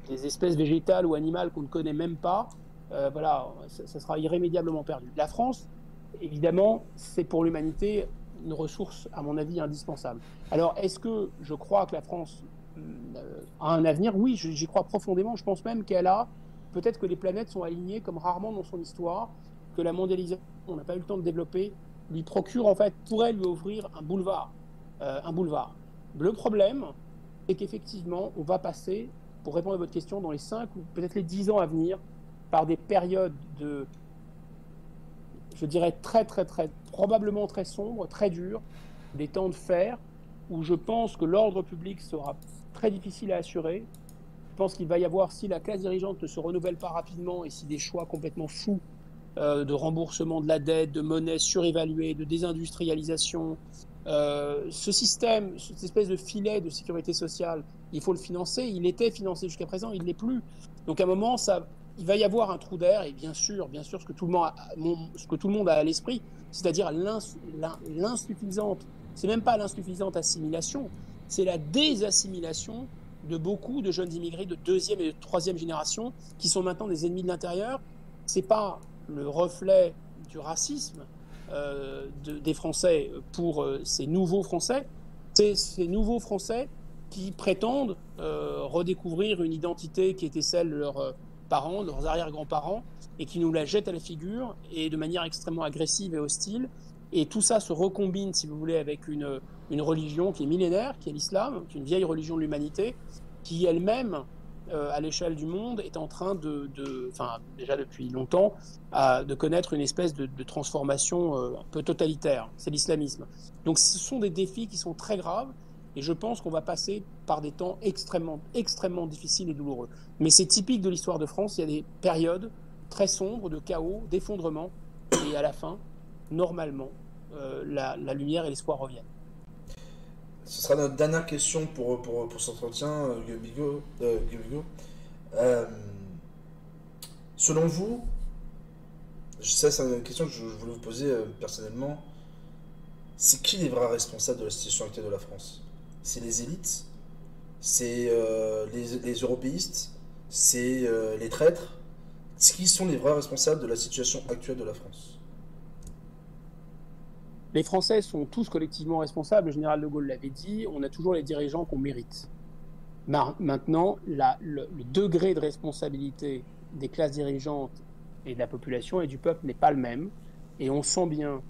espèces végétales ou animales qu'on ne connaît même pas. Voilà, ça sera irrémédiablement perdu. La France, évidemment, c'est pour l'humanité une ressource, à mon avis, indispensable. Alors, est-ce que je crois que la France a un avenir? Oui, j'y crois profondément. Je pense même qu'elle a, peut-être que les planètes sont alignées comme rarement dans son histoire, que la mondialisation, on n'a pas eu le temps de développer, lui procure, en fait, pourrait lui ouvrir un boulevard. Le problème, c'est qu'effectivement, on va passer, pour répondre à votre question, dans les 5 ou peut-être les 10 ans à venir, par des périodes de, je dirais, probablement très sombres, très dures, des temps de fer, où je pense que l'ordre public sera très difficile à assurer. Je pense qu'il va y avoir, si la classe dirigeante ne se renouvelle pas rapidement et si des choix complètement fous de remboursement de la dette, de monnaie surévaluée, de désindustrialisation, ce système, cette espèce de filet de sécurité sociale, il faut le financer. Il était financé jusqu'à présent, il ne l'est plus. Donc à un moment, il va y avoir un trou d'air, et bien sûr ce que tout le monde a à l'esprit, c'est-à-dire l'insuffisante, c'est même pas l'insuffisante assimilation, c'est la désassimilation de beaucoup de jeunes immigrés de 2e et de 3e génération qui sont maintenant des ennemis de l'intérieur. C'est pas le reflet du racisme des Français pour ces nouveaux Français, c'est ces nouveaux Français qui prétendent redécouvrir une identité qui était celle de leurs parents, de leurs arrière-grands-parents, et qui nous la jettent à la figure, et de manière extrêmement agressive et hostile. Et tout ça se recombine, si vous voulez, avec une religion qui est millénaire, qui est l'islam, qui est une vieille religion de l'humanité, qui elle-même à l'échelle du monde, est en train enfin déjà depuis longtemps, de connaître une espèce de transformation un peu totalitaire. C'est l'islamisme. Donc ce sont des défis qui sont très graves, et je pense qu'on va passer par des temps extrêmement, extrêmement difficiles et douloureux. Mais c'est typique de l'histoire de France, il y a des périodes très sombres de chaos, d'effondrement, et à la fin, normalement, la lumière et l'espoir reviennent. Ce sera notre dernière question pour cet entretien, Guillaume Bigot. Selon vous, ça c'est une question que je voulais vous poser personnellement, c'est qui les vrais responsables de la situation actuelle de la France? C'est les élites? C'est les européistes? C'est les traîtres? Qui sont les vrais responsables de la situation actuelle de la France? Les Français sont tous collectivement responsables, le général de Gaulle l'avait dit, on a toujours les dirigeants qu'on mérite. Maintenant, le degré de responsabilité des classes dirigeantes et de la population et du peuple n'est pas le même, et on sent bien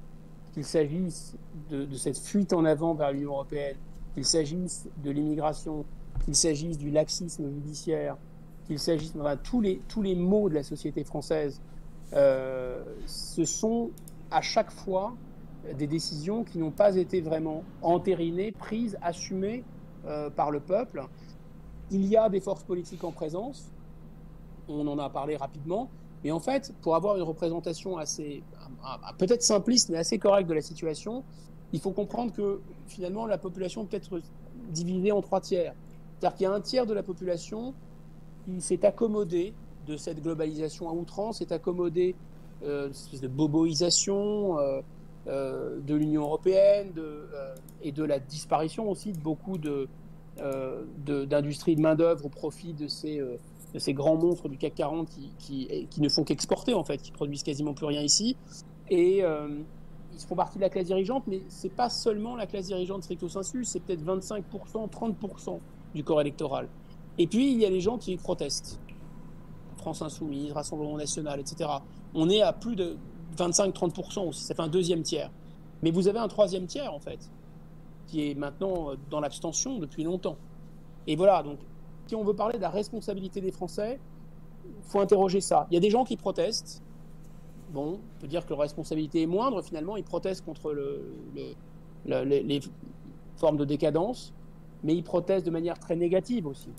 qu'il s'agisse de cette fuite en avant vers l'Union européenne, qu'il s'agisse de l'immigration, qu'il s'agisse du laxisme judiciaire, qu'il s'agisse de tous les maux de la société française, ce sont à chaque fois des décisions qui n'ont pas été vraiment entérinées, prises, assumées par le peuple. Il y a des forces politiques en présence, on en a parlé rapidement, mais en fait, pour avoir une représentation assez, peut-être simpliste, mais assez correcte de la situation, il faut comprendre que finalement la population peut être divisée en 3 tiers. C'est-à-dire qu'il y a un tiers de la population qui s'est accommodé de cette globalisation à outrance, s'est accommodé d'une espèce de boboisation de l'Union européenne et de la disparition aussi de beaucoup d'industries de main-d'œuvre au profit de ces grands monstres du CAC 40 qui ne font qu'exporter, en fait, qui produisent quasiment plus rien ici. Et ils font partie de la classe dirigeante, mais ce n'est pas seulement la classe dirigeante stricto sensu, c'est peut-être 25%, 30% du corps électoral. Et puis, il y a les gens qui protestent. France Insoumise, Rassemblement National, etc. On est à plus de 25-30% aussi, ça fait un deuxième tiers. Mais vous avez un troisième tiers, en fait, qui est maintenant dans l'abstention depuis longtemps. Et voilà, donc, si on veut parler de la responsabilité des Français, il faut interroger ça. Il y a des gens qui protestent. Bon, on peut dire que leur responsabilité est moindre, finalement, ils protestent contre les formes de décadence, mais ils protestent de manière très négative aussi,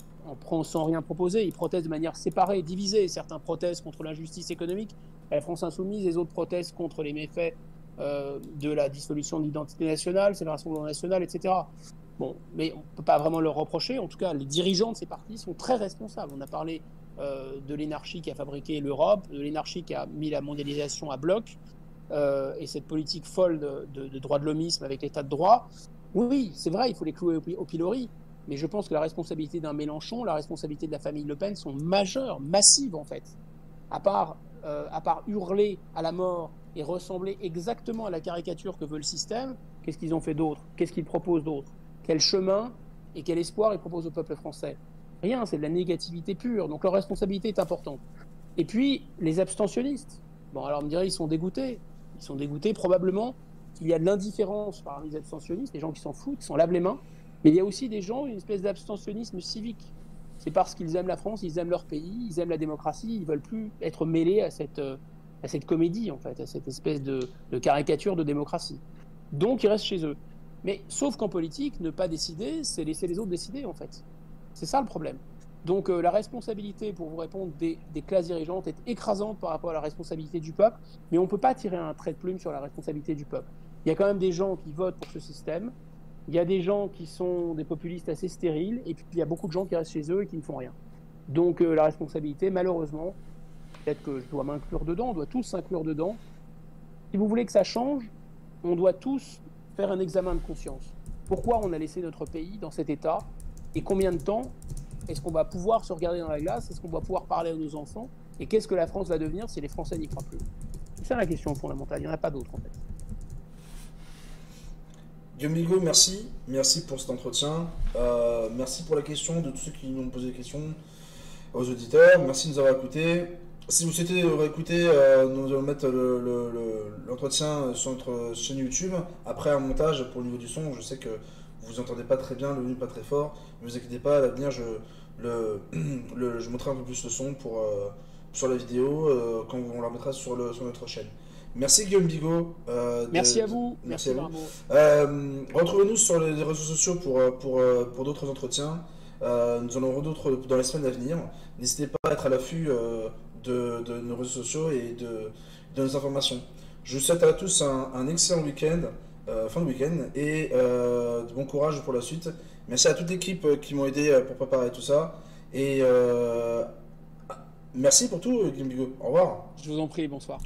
sans rien proposer. Ils protestent de manière séparée, divisée. Certains protestent contre l'injustice économique, la France Insoumise, les autres protestent contre les méfaits de la dissolution de l'identité nationale, c'est le Rassemblement national, etc. Bon, mais on ne peut pas vraiment leur reprocher. En tout cas, les dirigeants de ces partis sont très responsables. On a parlé de l'énarchie qui a fabriqué l'Europe, de l'énarchie qui a mis la mondialisation à bloc, et cette politique folle de droit de l'hommisme avec l'état de droit. Oui, c'est vrai, il faut les clouer au pilori, mais je pense que la responsabilité d'un Mélenchon, la responsabilité de la famille Le Pen sont majeures, massives en fait. À part hurler à la mort et ressembler exactement à la caricature que veut le système, qu'est-ce qu'ils ont fait d'autre? Qu'est-ce qu'ils proposent d'autre? Quel chemin et quel espoir ils proposent au peuple français? Rien, c'est de la négativité pure, donc leur responsabilité est importante. Et puis, les abstentionnistes. Bon, alors on me dirait, ils sont dégoûtés. Ils sont dégoûtés probablement qu'il y a de l'indifférence parmi les abstentionnistes, les gens qui s'en foutent, qui s'en lavent les mains. Mais il y a aussi des gens, une espèce d'abstentionnisme civique. C'est parce qu'ils aiment la France, ils aiment leur pays, ils aiment la démocratie, ils ne veulent plus être mêlés à cette comédie, en fait, à cette espèce de caricature de démocratie. Donc, ils restent chez eux. Mais sauf qu'en politique, ne pas décider, c'est laisser les autres décider, en fait. C'est ça le problème. Donc la responsabilité, pour vous répondre, des classes dirigeantes est écrasante par rapport à la responsabilité du peuple, mais on ne peut pas tirer un trait de plume sur la responsabilité du peuple. Il y a quand même des gens qui votent pour ce système, il y a des gens qui sont des populistes assez stériles, et puis il y a beaucoup de gens qui restent chez eux et qui ne font rien. Donc la responsabilité, malheureusement, peut-être que je dois m'inclure dedans, on doit tous s'inclure dedans. Si vous voulez que ça change, on doit tous faire un examen de conscience. Pourquoi on a laissé notre pays dans cet état? Et combien de temps est-ce qu'on va pouvoir se regarder dans la glace? Est-ce qu'on va pouvoir parler à nos enfants? Et qu'est-ce que la France va devenir si les Français n'y croient plus? C'est ça la question fondamentale, il n'y en a pas d'autre en fait. Guillaume Bigot, merci. Merci pour cet entretien. Merci pour la question de tous ceux qui nous ont posé des questions, aux auditeurs. Merci de nous avoir écoutés. Si vous souhaitez réécouter, nous allons mettre l'entretien sur notre chaîne YouTube. Après un montage pour le niveau du son, je sais que vous entendez pas très bien, le volume pas très fort. Ne vous inquiétez pas, à l'avenir, je montrerai un peu plus le son sur la vidéo quand on la mettra sur notre chaîne. Merci Guillaume Bigot. Merci à vous. Merci à vous. Marmo. Retrouvez-nous sur les réseaux sociaux pour d'autres entretiens. Nous en aurons d'autres dans les semaines à venir. N'hésitez pas à être à l'affût de nos réseaux sociaux et de nos informations. Je vous souhaite à tous un excellent week-end, fin de week-end, et de bon courage pour la suite. Merci à toute l'équipe qui m'ont aidé pour préparer tout ça. Et merci pour tout, Guillaume Bigot. Au revoir. Je vous en prie, bonsoir.